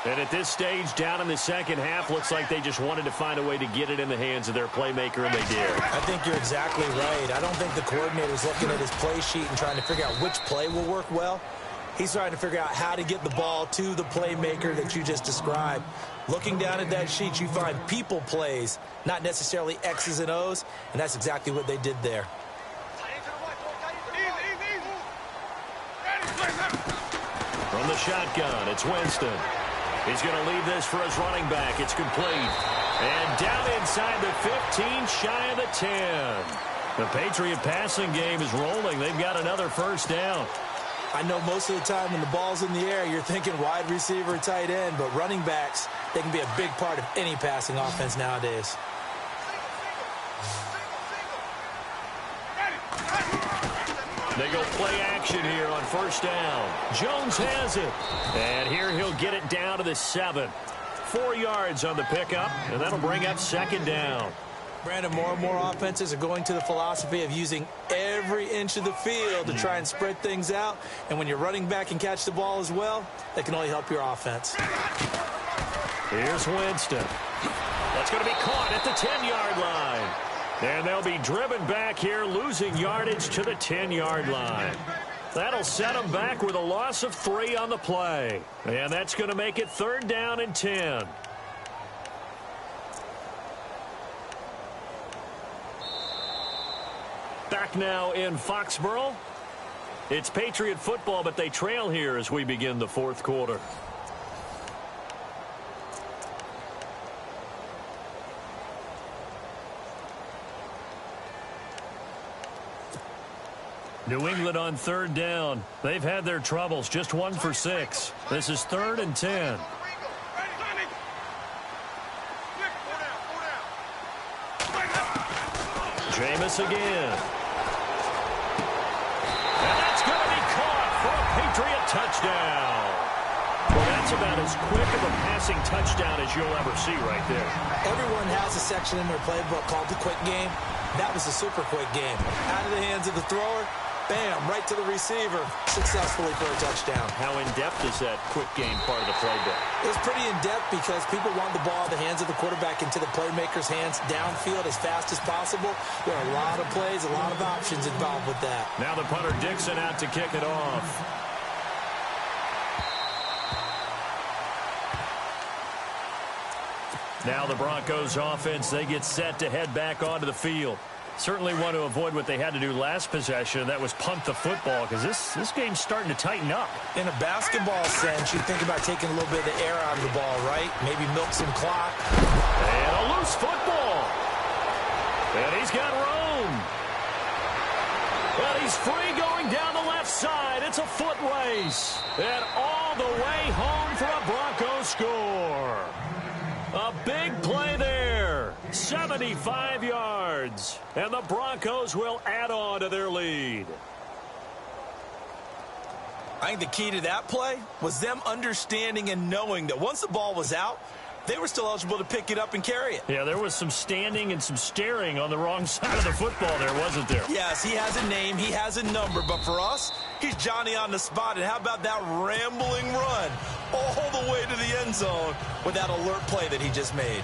And at this stage, down in the second half, looks like they just wanted to find a way to get it in the hands of their playmaker, and they did. I think you're exactly right. I don't think the coordinator's looking at his play sheet and trying to figure out which play will work well. He's trying to figure out how to get the ball to the playmaker that you just described. Looking down at that sheet, you find people plays, not necessarily X's and O's, and that's exactly what they did there. From the shotgun, it's Winston. He's going to leave this for his running back. It's complete. And down inside the 15, shy of the 10. The Patriot passing game is rolling. They've got another first down. I know most of the time when the ball's in the air, you're thinking wide receiver, tight end, but running backs, they can be a big part of any passing offense nowadays. They go play action here on first down. Jones has it. And here he'll get it down to the 7. 4 yards on the pickup, and that'll bring up second down. Brandon, more and more offenses are going to the philosophy of using every inch of the field to try and spread things out. And when you're running back and catch the ball as well, that can only help your offense. Here's Winston. That's going to be caught at the 10-yard line. And they'll be driven back here, losing yardage to the 10-yard line. That'll set them back with a loss of 3 on the play. And that's going to make it 3rd down and 10. Back now in Foxborough. It's Patriot football, but they trail here as we begin the 4th quarter. New England on 3rd down. They've had their troubles, just 1 for 6. This is 3rd and 10. Jameis again. And that's going to be caught for a Patriot touchdown. Well, that's about as quick of a passing touchdown as you'll ever see right there. Everyone has a section in their playbook called the quick game. That was a super quick game. Out of the hands of the thrower, bam, right to the receiver, successfully for a touchdown. How in-depth is that quick game part of the playbook? It's pretty in-depth because people want the ball in the hands of the quarterback into the playmaker's hands downfield as fast as possible. There are a lot of plays, a lot of options involved with that. Now the punter Dixon out to kick it off. Now the Broncos offense, they get set to head back onto the field. Certainly want to avoid what they had to do last possession. That was punt the football, because this game's starting to tighten up. In a basketball sense, you think about taking a little bit of the air out of the ball, right? Maybe milk some clock. And a loose football. And he's got room. And he's free going down the left side. It's a foot race. And all the way home for a Broncos score. A big play there. 75 yards. And the Broncos will add on to their lead. I think the key to that play was them understanding and knowing that once the ball was out, they were still eligible to pick it up and carry it. Yeah, there was some standing and some staring on the wrong side of the football there, wasn't there? Yes, he has a name, he has a number, but for us, he's Johnny on the spot. And how about that rambling run all the way to the end zone with that alert play that he just made?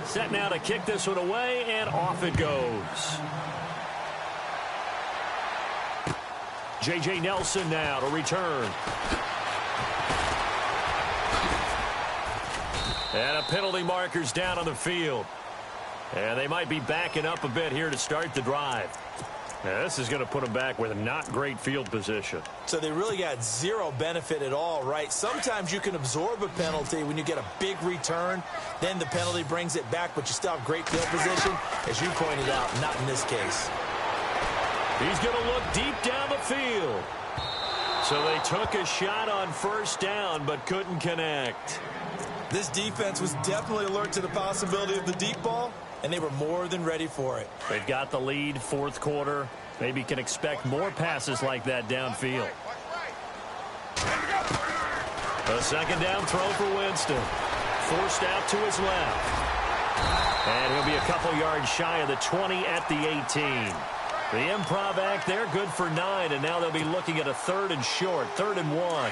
Set now to kick this one away, and off it goes. J.J. Nelson now to return. And a penalty marker's down on the field. And they might be backing up a bit here to start the drive. Yeah, this is going to put them back with not great field position. So they really got zero benefit at all, right? Sometimes you can absorb a penalty when you get a big return. Then the penalty brings it back, but you still have great field position. As you pointed out, not in this case. He's going to look deep down the field. So they took a shot on first down, but couldn't connect. This defense was definitely alert to the possibility of the deep ball, and they were more than ready for it. They've got the lead, fourth quarter. Maybe can expect more passes like that downfield. A second down throw for Winston. Forced out to his left. And he'll be a couple yards shy of the 20 at the 18. The improv act there, good for 9, and now they'll be looking at a 3rd and short, 3rd and 1.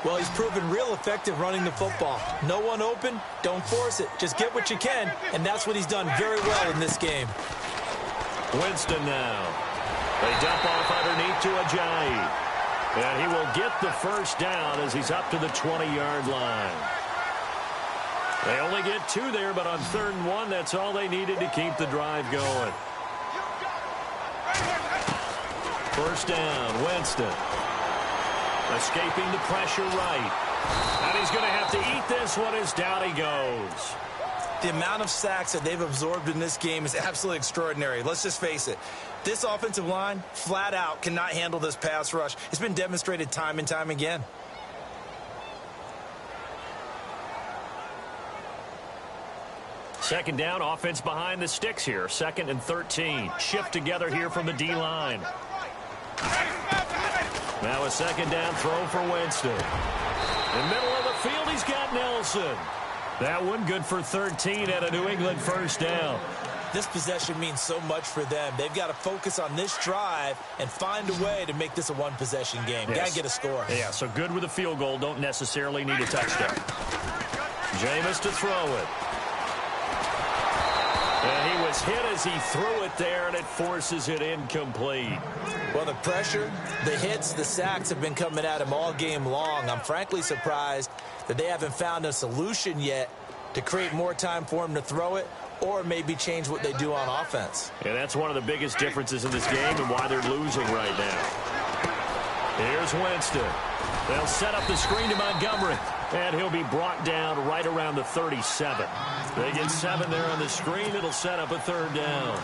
Well, he's proven real effective running the football. No one open, don't force it. Just get what you can, and that's what he's done very well in this game. Winston now. They dump off underneath to Ajayi. And he will get the first down as he's up to the 20-yard line. They only get 2 there, but on 3rd and 1, that's all they needed to keep the drive going. First down, Winston. Escaping the pressure right. And he's going to have to eat this one as down he goes. The amount of sacks that they've absorbed in this game is absolutely extraordinary. Let's just face it. This offensive line, flat out, cannot handle this pass rush. It's been demonstrated time and time again. Second down, offense behind the sticks here. 2nd and 13. Shift together here from the D-line. Now a second down throw for Winston. In the middle of the field, he's got Nelson. That one good for 13 at a New England first down. This possession means so much for them. They've got to focus on this drive and find a way to make this a one-possession game. Yes. Got to get a score. Yeah, so good with a field goal. Don't necessarily need a touchdown. Jameis to throw it. And he was hit as he threw it there, and it forces it incomplete. Well, the pressure, the hits, the sacks have been coming at him all game long. I'm frankly surprised that they haven't found a solution yet to create more time for him to throw it or maybe change what they do on offense. Yeah, that's one of the biggest differences in this game and why they're losing right now. Here's Winston. They'll set up the screen to Montgomery, and he'll be brought down right around the 37. They get 7 there on the screen. It'll set up a 3rd down.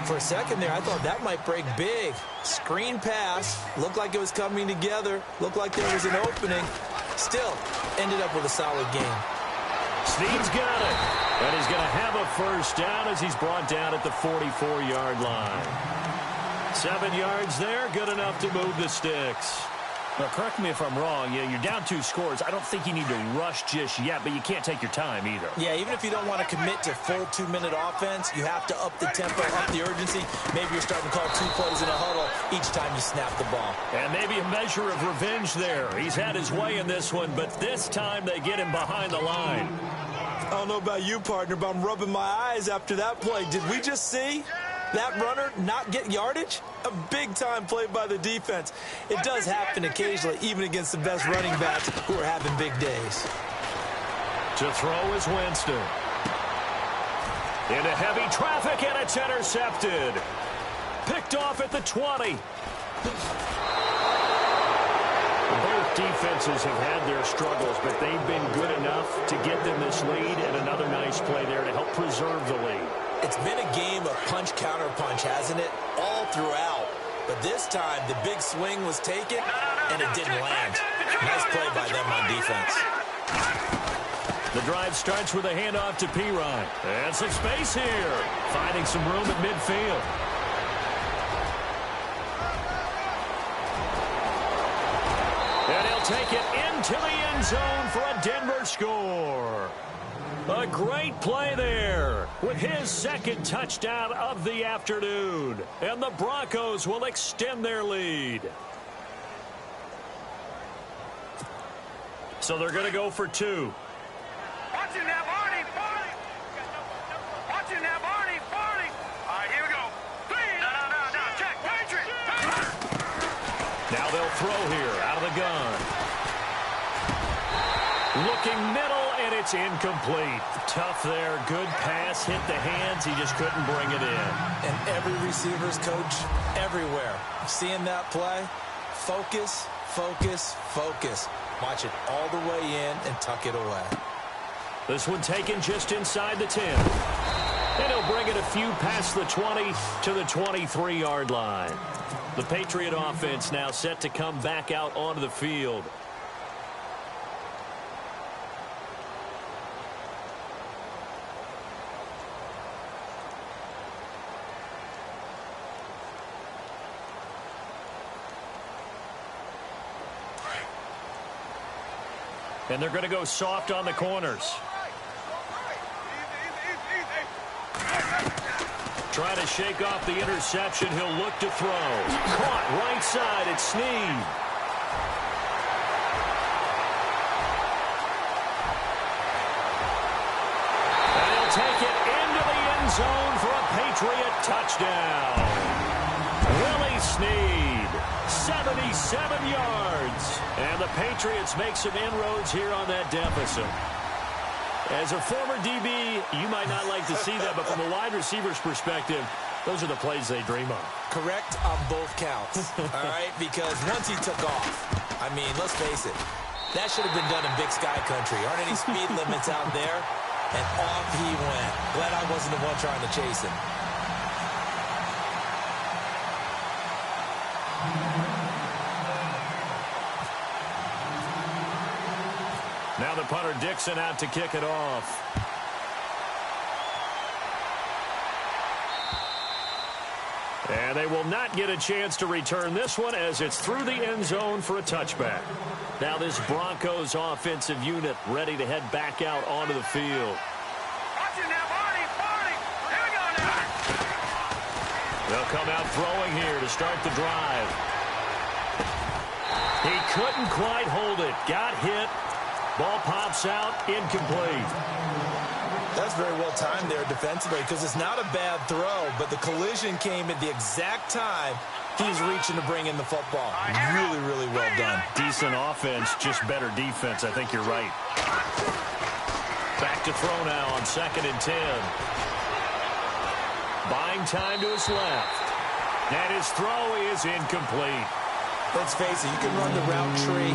For a second there, I thought that might break big. Screen pass. Looked like it was coming together. Looked like there was an opening. Still, ended up with a solid game. Snead's got it. And he's going to have a first down as he's brought down at the 44-yard line. 7 yards there, good enough to move the sticks. Now, correct me if I'm wrong. You're down 2 scores. I don't think you need to rush just yet, but you can't take your time either. Yeah, even if you don't want to commit to full 2-minute offense, you have to up the tempo, up the urgency. Maybe you're starting to call 2 plays in a huddle each time you snap the ball. And maybe a measure of revenge there. He's had his way in this one, but this time they get him behind the line. I don't know about you, partner, but I'm rubbing my eyes after that play. Did we just see that runner not get yardage? A big-time play by the defense. It does happen occasionally, even against the best running backs who are having big days. To throw is Winston. Into heavy traffic, and it's intercepted. Picked off at the 20. Both defenses have had their struggles, but they've been good enough to get them this lead, and another nice play there to help preserve the lead. It's been a game of punch-counter-punch, hasn't it? All throughout. But this time, the big swing was taken, and it didn't land. Nice play by them on defense. The drive starts with a handoff to Pirine. And some space here. Finding some room at midfield. And he'll take it into the end zone for a Denver score. A great play there with his 2nd touchdown of the afternoon. And the Broncos will extend their lead. So they're going to go for 2. Watch it now, Barney. Watch it now, Barney. All right, here we go. 3. No. Check. Patriot. Now they'll throw here out of the gun. Looking middle, and it's incomplete. Tough there. Good pass. Hit the hands. He just couldn't bring it in. And every receiver's coach everywhere, seeing that play, focus, focus, focus. Watch it all the way in and tuck it away. This one taken just inside the 10. And he'll bring it a few past the 20 to the 23-yard line. The Patriot offense now set to come back out onto the field. And they're going to go soft on the corners. Trying to shake off the interception. He'll look to throw. Caught right side. It's Snead. And he'll take it into the end zone for a Patriot touchdown. Willie Snead, 77 yards. And the Patriots make some inroads here on that deficit. As a former DB, you might not like to see that, but from a wide receiver's perspective, those are the plays they dream of. Correct on both counts, all right? Because once he took off, I mean, let's face it, that should have been done in Big Sky Country. Aren't any speed limits out there? And off he went. Glad I wasn't the one trying to chase him. Now the punter Dixon out to kick it off. And they will not get a chance to return this one as it's through the end zone for a touchback. Now this Broncos offensive unit ready to head back out onto the field. Watch it now, Barney. Here we go now. They'll come out throwing here to start the drive. He couldn't quite hold it. Got hit. Ball pops out, incomplete. That's very well timed there defensively because it's not a bad throw, but the collision came at the exact time he's reaching to bring in the football. Really, really well done. Decent offense, just better defense. I think you're right. Back to throw now on 2nd and 10. Buying time to his left. And his throw is incomplete. Let's face it, you can run the route tree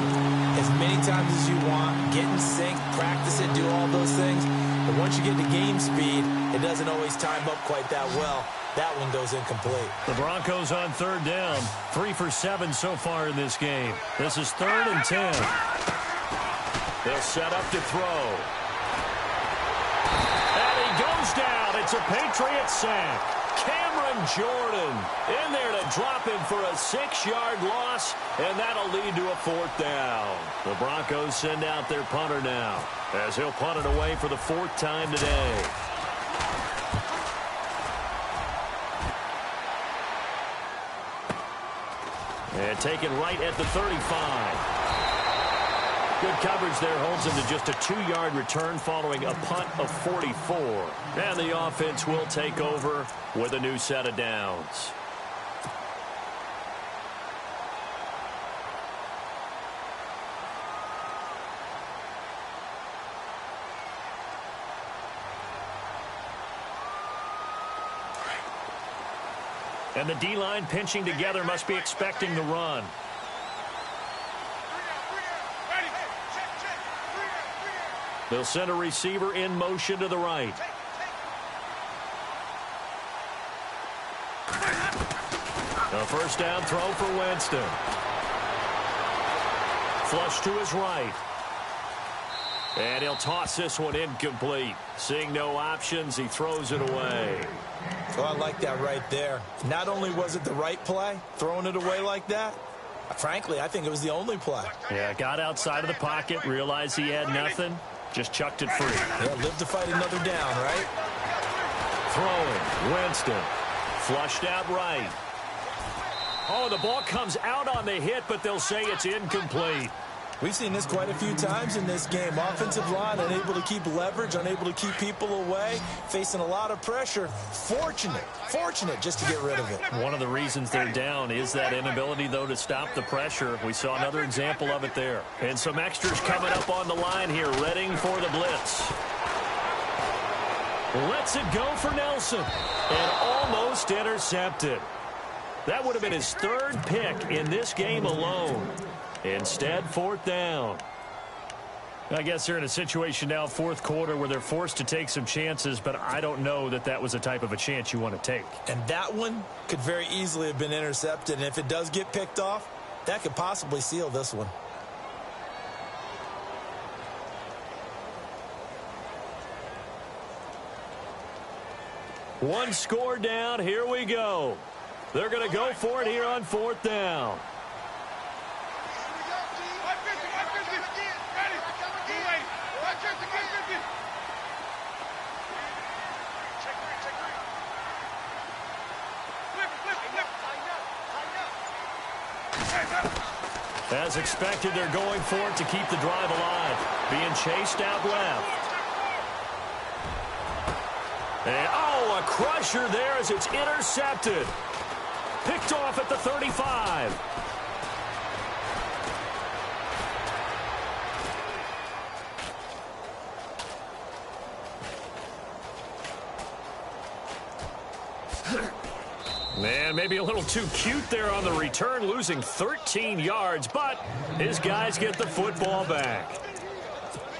as many times as you want, get in sync, practice it, do all those things. But once you get to game speed, it doesn't always time up quite that well. That one goes incomplete. The Broncos on 3rd down. 3 for 7 so far in this game. This is 3rd and 10. They'll set up to throw. And he goes down. It's a Patriot sack. Cameron Jordan in there to drop him for a 6-yard loss, and that'll lead to a 4th down. The Broncos send out their punter now as he'll punt it away for the 4th time today. And taken right at the 35. Good coverage there holds him to just a 2-yard return following a punt of 44. And the offense will take over with a new set of downs. And the D-line pinching together must be expecting the run. They'll send a receiver in motion to the right. A 1st down throw for Winston. Flush to his right. And he'll toss this one incomplete. Seeing no options, he throws it away. Oh, I like that right there. Not only was it the right play, throwing it away like that, frankly, I think it was the only play. Yeah, got outside of the pocket, realized he had nothing, just chucked it free. Yeah, live to fight another down, right? Throwing, Winston. Flushed out right. Oh, the ball comes out on the hit, but they'll say it's incomplete. We've seen this quite a few times in this game. Offensive line unable to keep leverage, unable to keep people away, facing a lot of pressure. Fortunate just to get rid of it. One of the reasons they're down is that inability, though, to stop the pressure. We saw another example of it there. And some extras coming up on the line here, readying for the blitz. Lets it go for Nelson. And almost intercepted. That would have been his third pick in this game alone. Instead, fourth down. I guess they're in a situation now, fourth quarter, where they're forced to take some chances, but I don't know that that was the type of a chance you want to take. And that one could very easily have been intercepted, and if it does get picked off, that could possibly seal this one. One score down. Here we go. They're going to go for it here on fourth down. As expected, they're going for it to keep the drive alive. Being chased out left. And, oh, a crusher there as it's intercepted. Picked off at the 35. Man, maybe a little too cute there on the return, losing 13 yards, but his guys get the football back.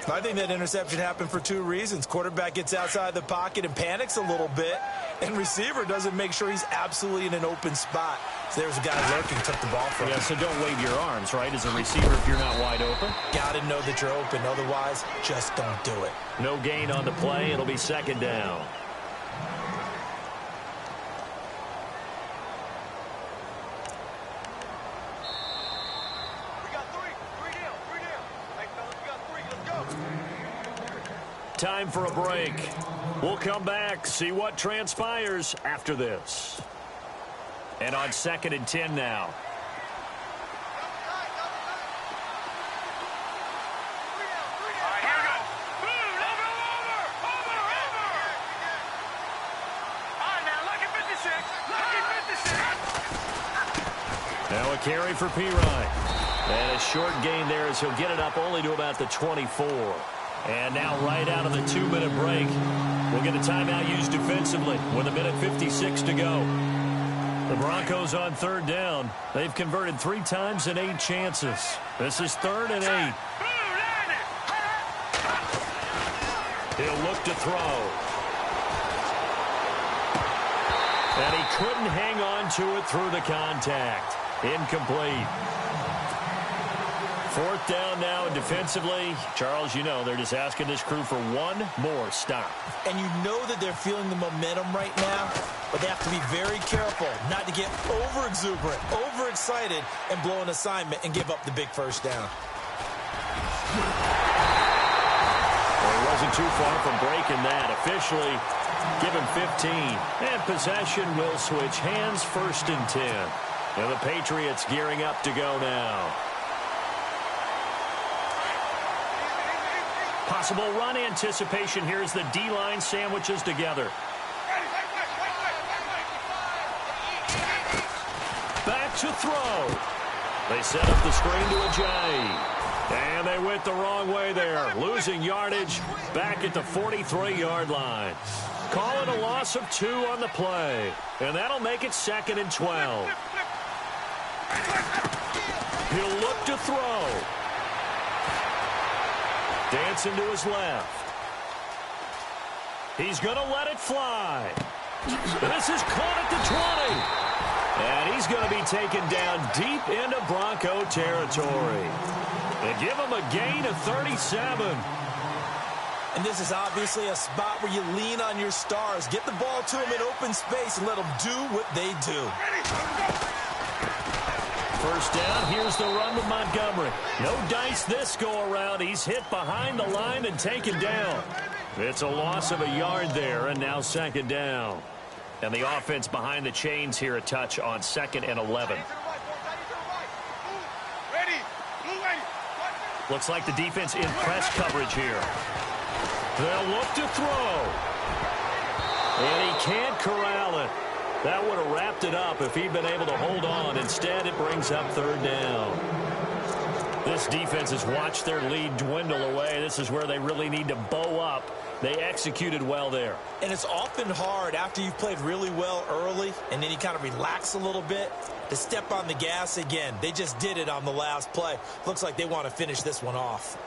I think that interception happened for two reasons. Quarterback gets outside the pocket and panics a little bit, and receiver doesn't make sure he's absolutely in an open spot. So there's a guy lurking, took the ball from him. Yeah, so don't wave your arms, right, as a receiver if you're not wide open. Got to know that you're open. Otherwise, just don't do it. No gain on the play. It'll be second down. Time for a break. We'll come back, see what transpires after this. And on 2nd and 10 now. Now a carry for Pirine. And a short gain there as he'll get it up only to about the 24. And now right out of the 2-minute break, we'll get a timeout used defensively with 1:56 to go. The Broncos on third down. They've converted 3 times in 8 chances. This is 3rd and 8. He'll look to throw. And he couldn't hang on to it through the contact. Incomplete. 4th down now, and defensively, Charles, you know, they're just asking this crew for one more stop. And you know that they're feeling the momentum right now, but they have to be very careful not to get over-exuberant, overexcited, and blow an assignment and give up the big first down. Well, he wasn't too far from breaking that. Officially, give him 15. And possession will switch hands, 1st and 10. And the Patriots gearing up to go now. Possible run anticipation here as the D-line sandwiches together. Back to throw. They set up the screen to Ajayi. And they went the wrong way there. Losing yardage back at the 43-yard line. Call it a loss of 2 on the play. And that'll make it 2nd and 12. He'll look to throw. Dancing to his left. He's going to let it fly. This is caught at the 20. And he's going to be taken down deep into Bronco territory. They give him a gain of 37. And this is obviously a spot where you lean on your stars. Get the ball to them in open space and let them do what they do. 1st down, here's the run with Montgomery. No dice this go-around. He's hit behind the line and taken down. It's a loss of a yard there, and now 2nd down. And the offense behind the chains here, a touch on 2nd and 11. Looks like the defense in press coverage here. They'll look to throw. And he can't corral it. That would have wrapped it up if he'd been able to hold on. Instead, it brings up third down. This defense has watched their lead dwindle away. This is where they really need to bow up. They executed well there. And it's often hard after you've played really well early and then you kind of relax a little bit to step on the gas again. They just did it on the last play. Looks like they want to finish this one off.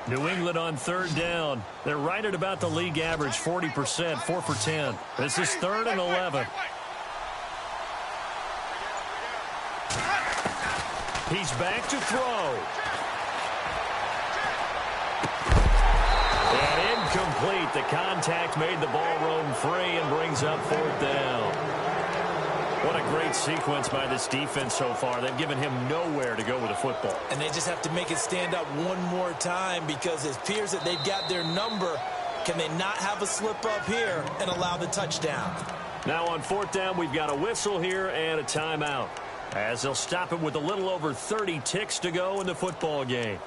New England on third down. They're right at about the league average, 40%, 4 for 10. This is 3rd and 11. He's back to throw. And incomplete. The contact made the ball roam free and brings up 4th down. What a great sequence by this defense so far. They've given him nowhere to go with the football. And they just have to make it stand up one more time because it appears that they've got their number. Can they not have a slip up here and allow the touchdown? Now on 4th down, we've got a whistle here and a timeout, as they'll stop it with a little over 30 ticks to go in the football game.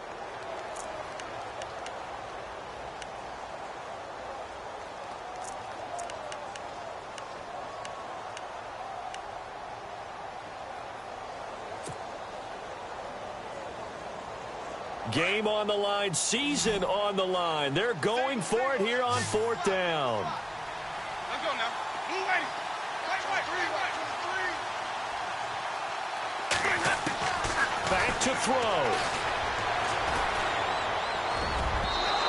Game on the line, season on the line. They're going for it here on 4th down. Let's go now. Blue lady. Back to throw.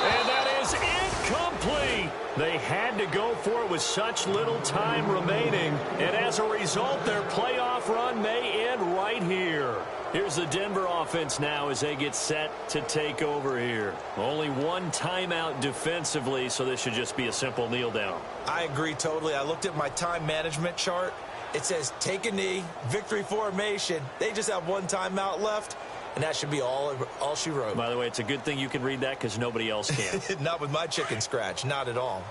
And that is incomplete. They had to go for it with such little time remaining. And as a result, their playoff run may end right here. Here's the Denver offense now as they get set to take over here. Only one timeout defensively, so this should just be a simple kneel down. I agree totally. I looked at my time management chart. It says take a knee, victory formation. They just have one timeout left, and that should be all she wrote. By the way, it's a good thing you can read that because nobody else can. Not with my chicken scratch. Not at all.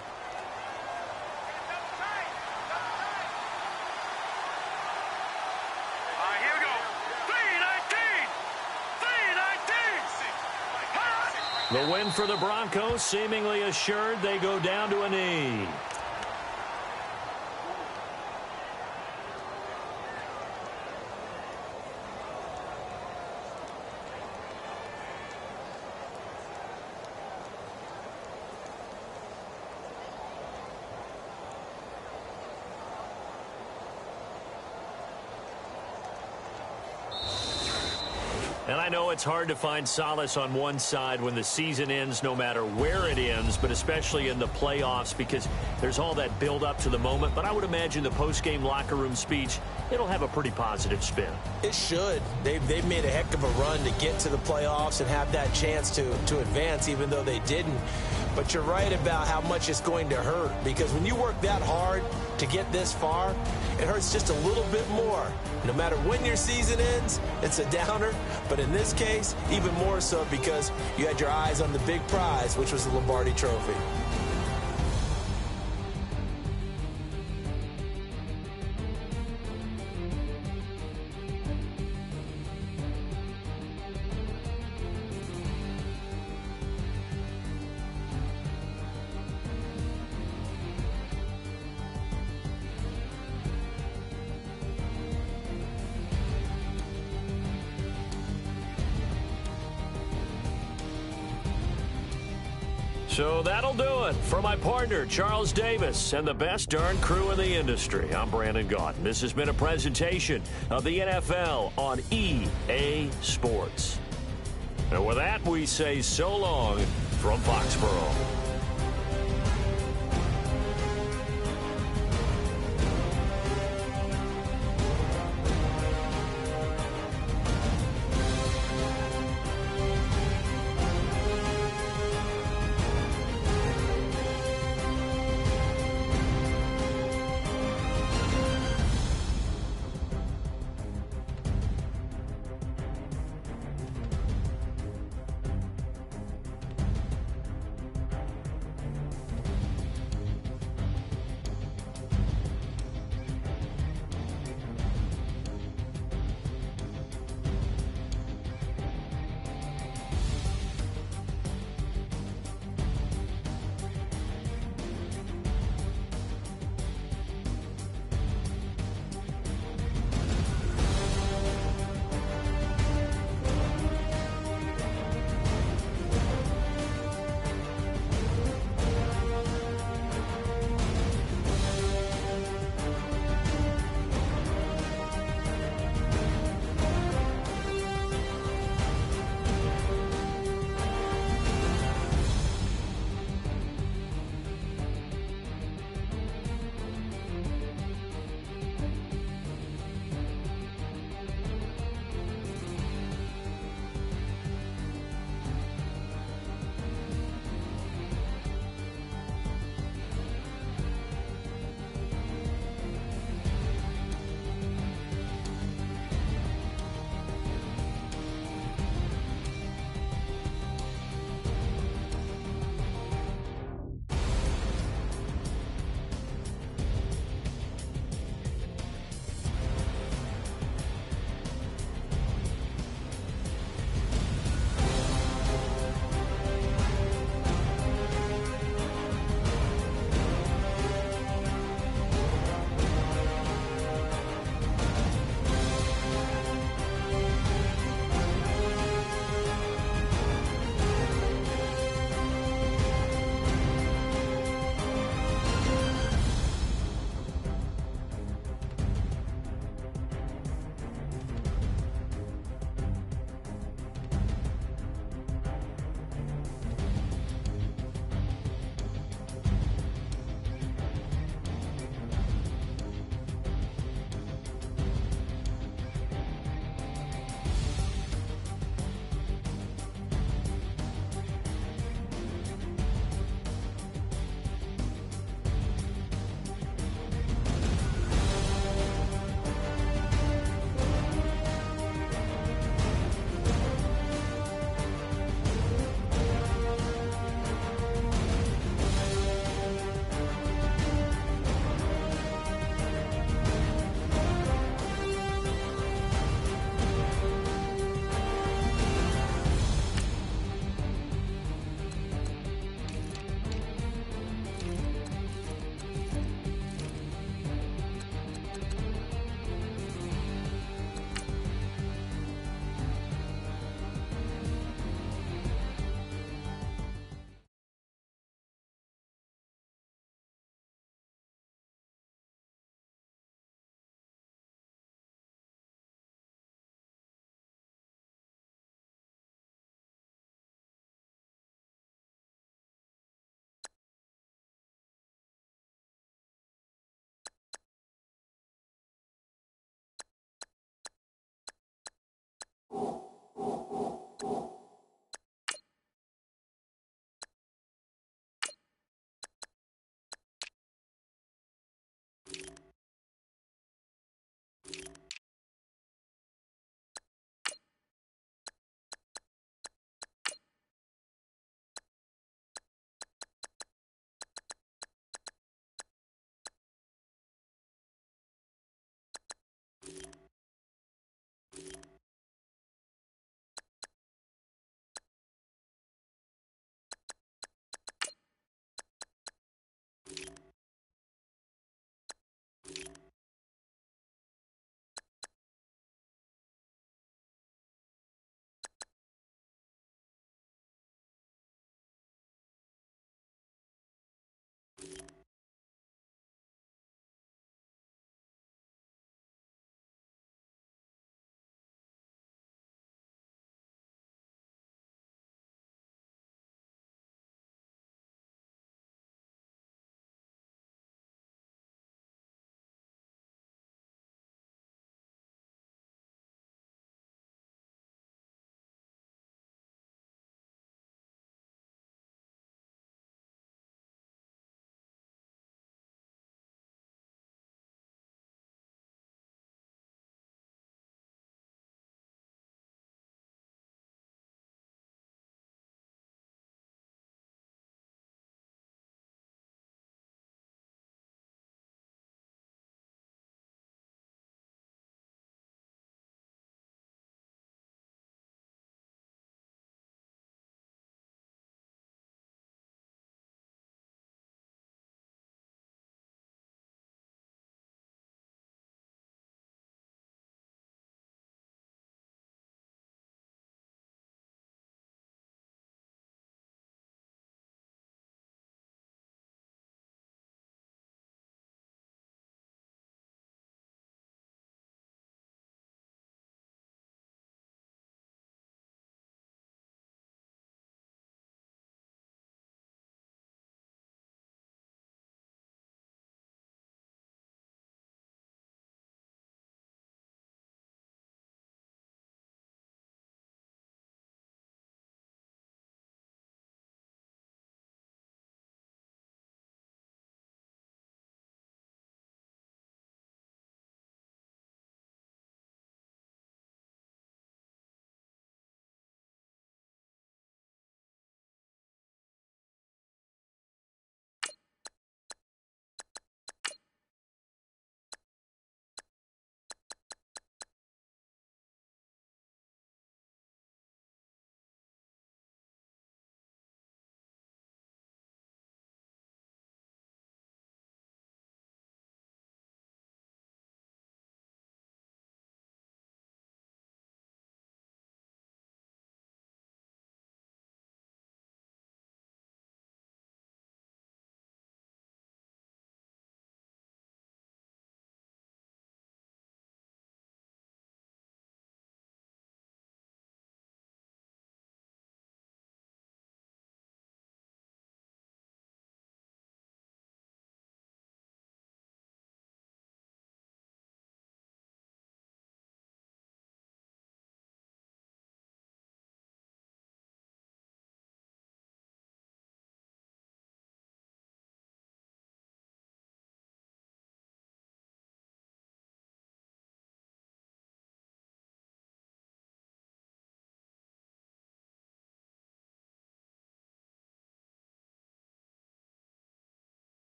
The win for the Broncos seemingly assured. They go down to a knee. And I know it's hard to find solace on one side when the season ends, no matter where it ends, but especially in the playoffs because there's all that build up to the moment. But I would imagine the post-game locker room speech, it'll have a pretty positive spin. It should. They've made a heck of a run to get to the playoffs and have that chance to advance, even though they didn't. But you're right about how much it's going to hurt because when you work that hard to get this far, it hurts just a little bit more. No matter when your season ends, it's a downer. But in this case, even more so because you had your eyes on the big prize, which was the Lombardi Trophy. So that'll do it. For my partner, Charles Davis, and the best darn crew in the industry, I'm Brandon Gaudin. This has been a presentation of the NFL on EA Sports. And with that, we say so long from Foxborough.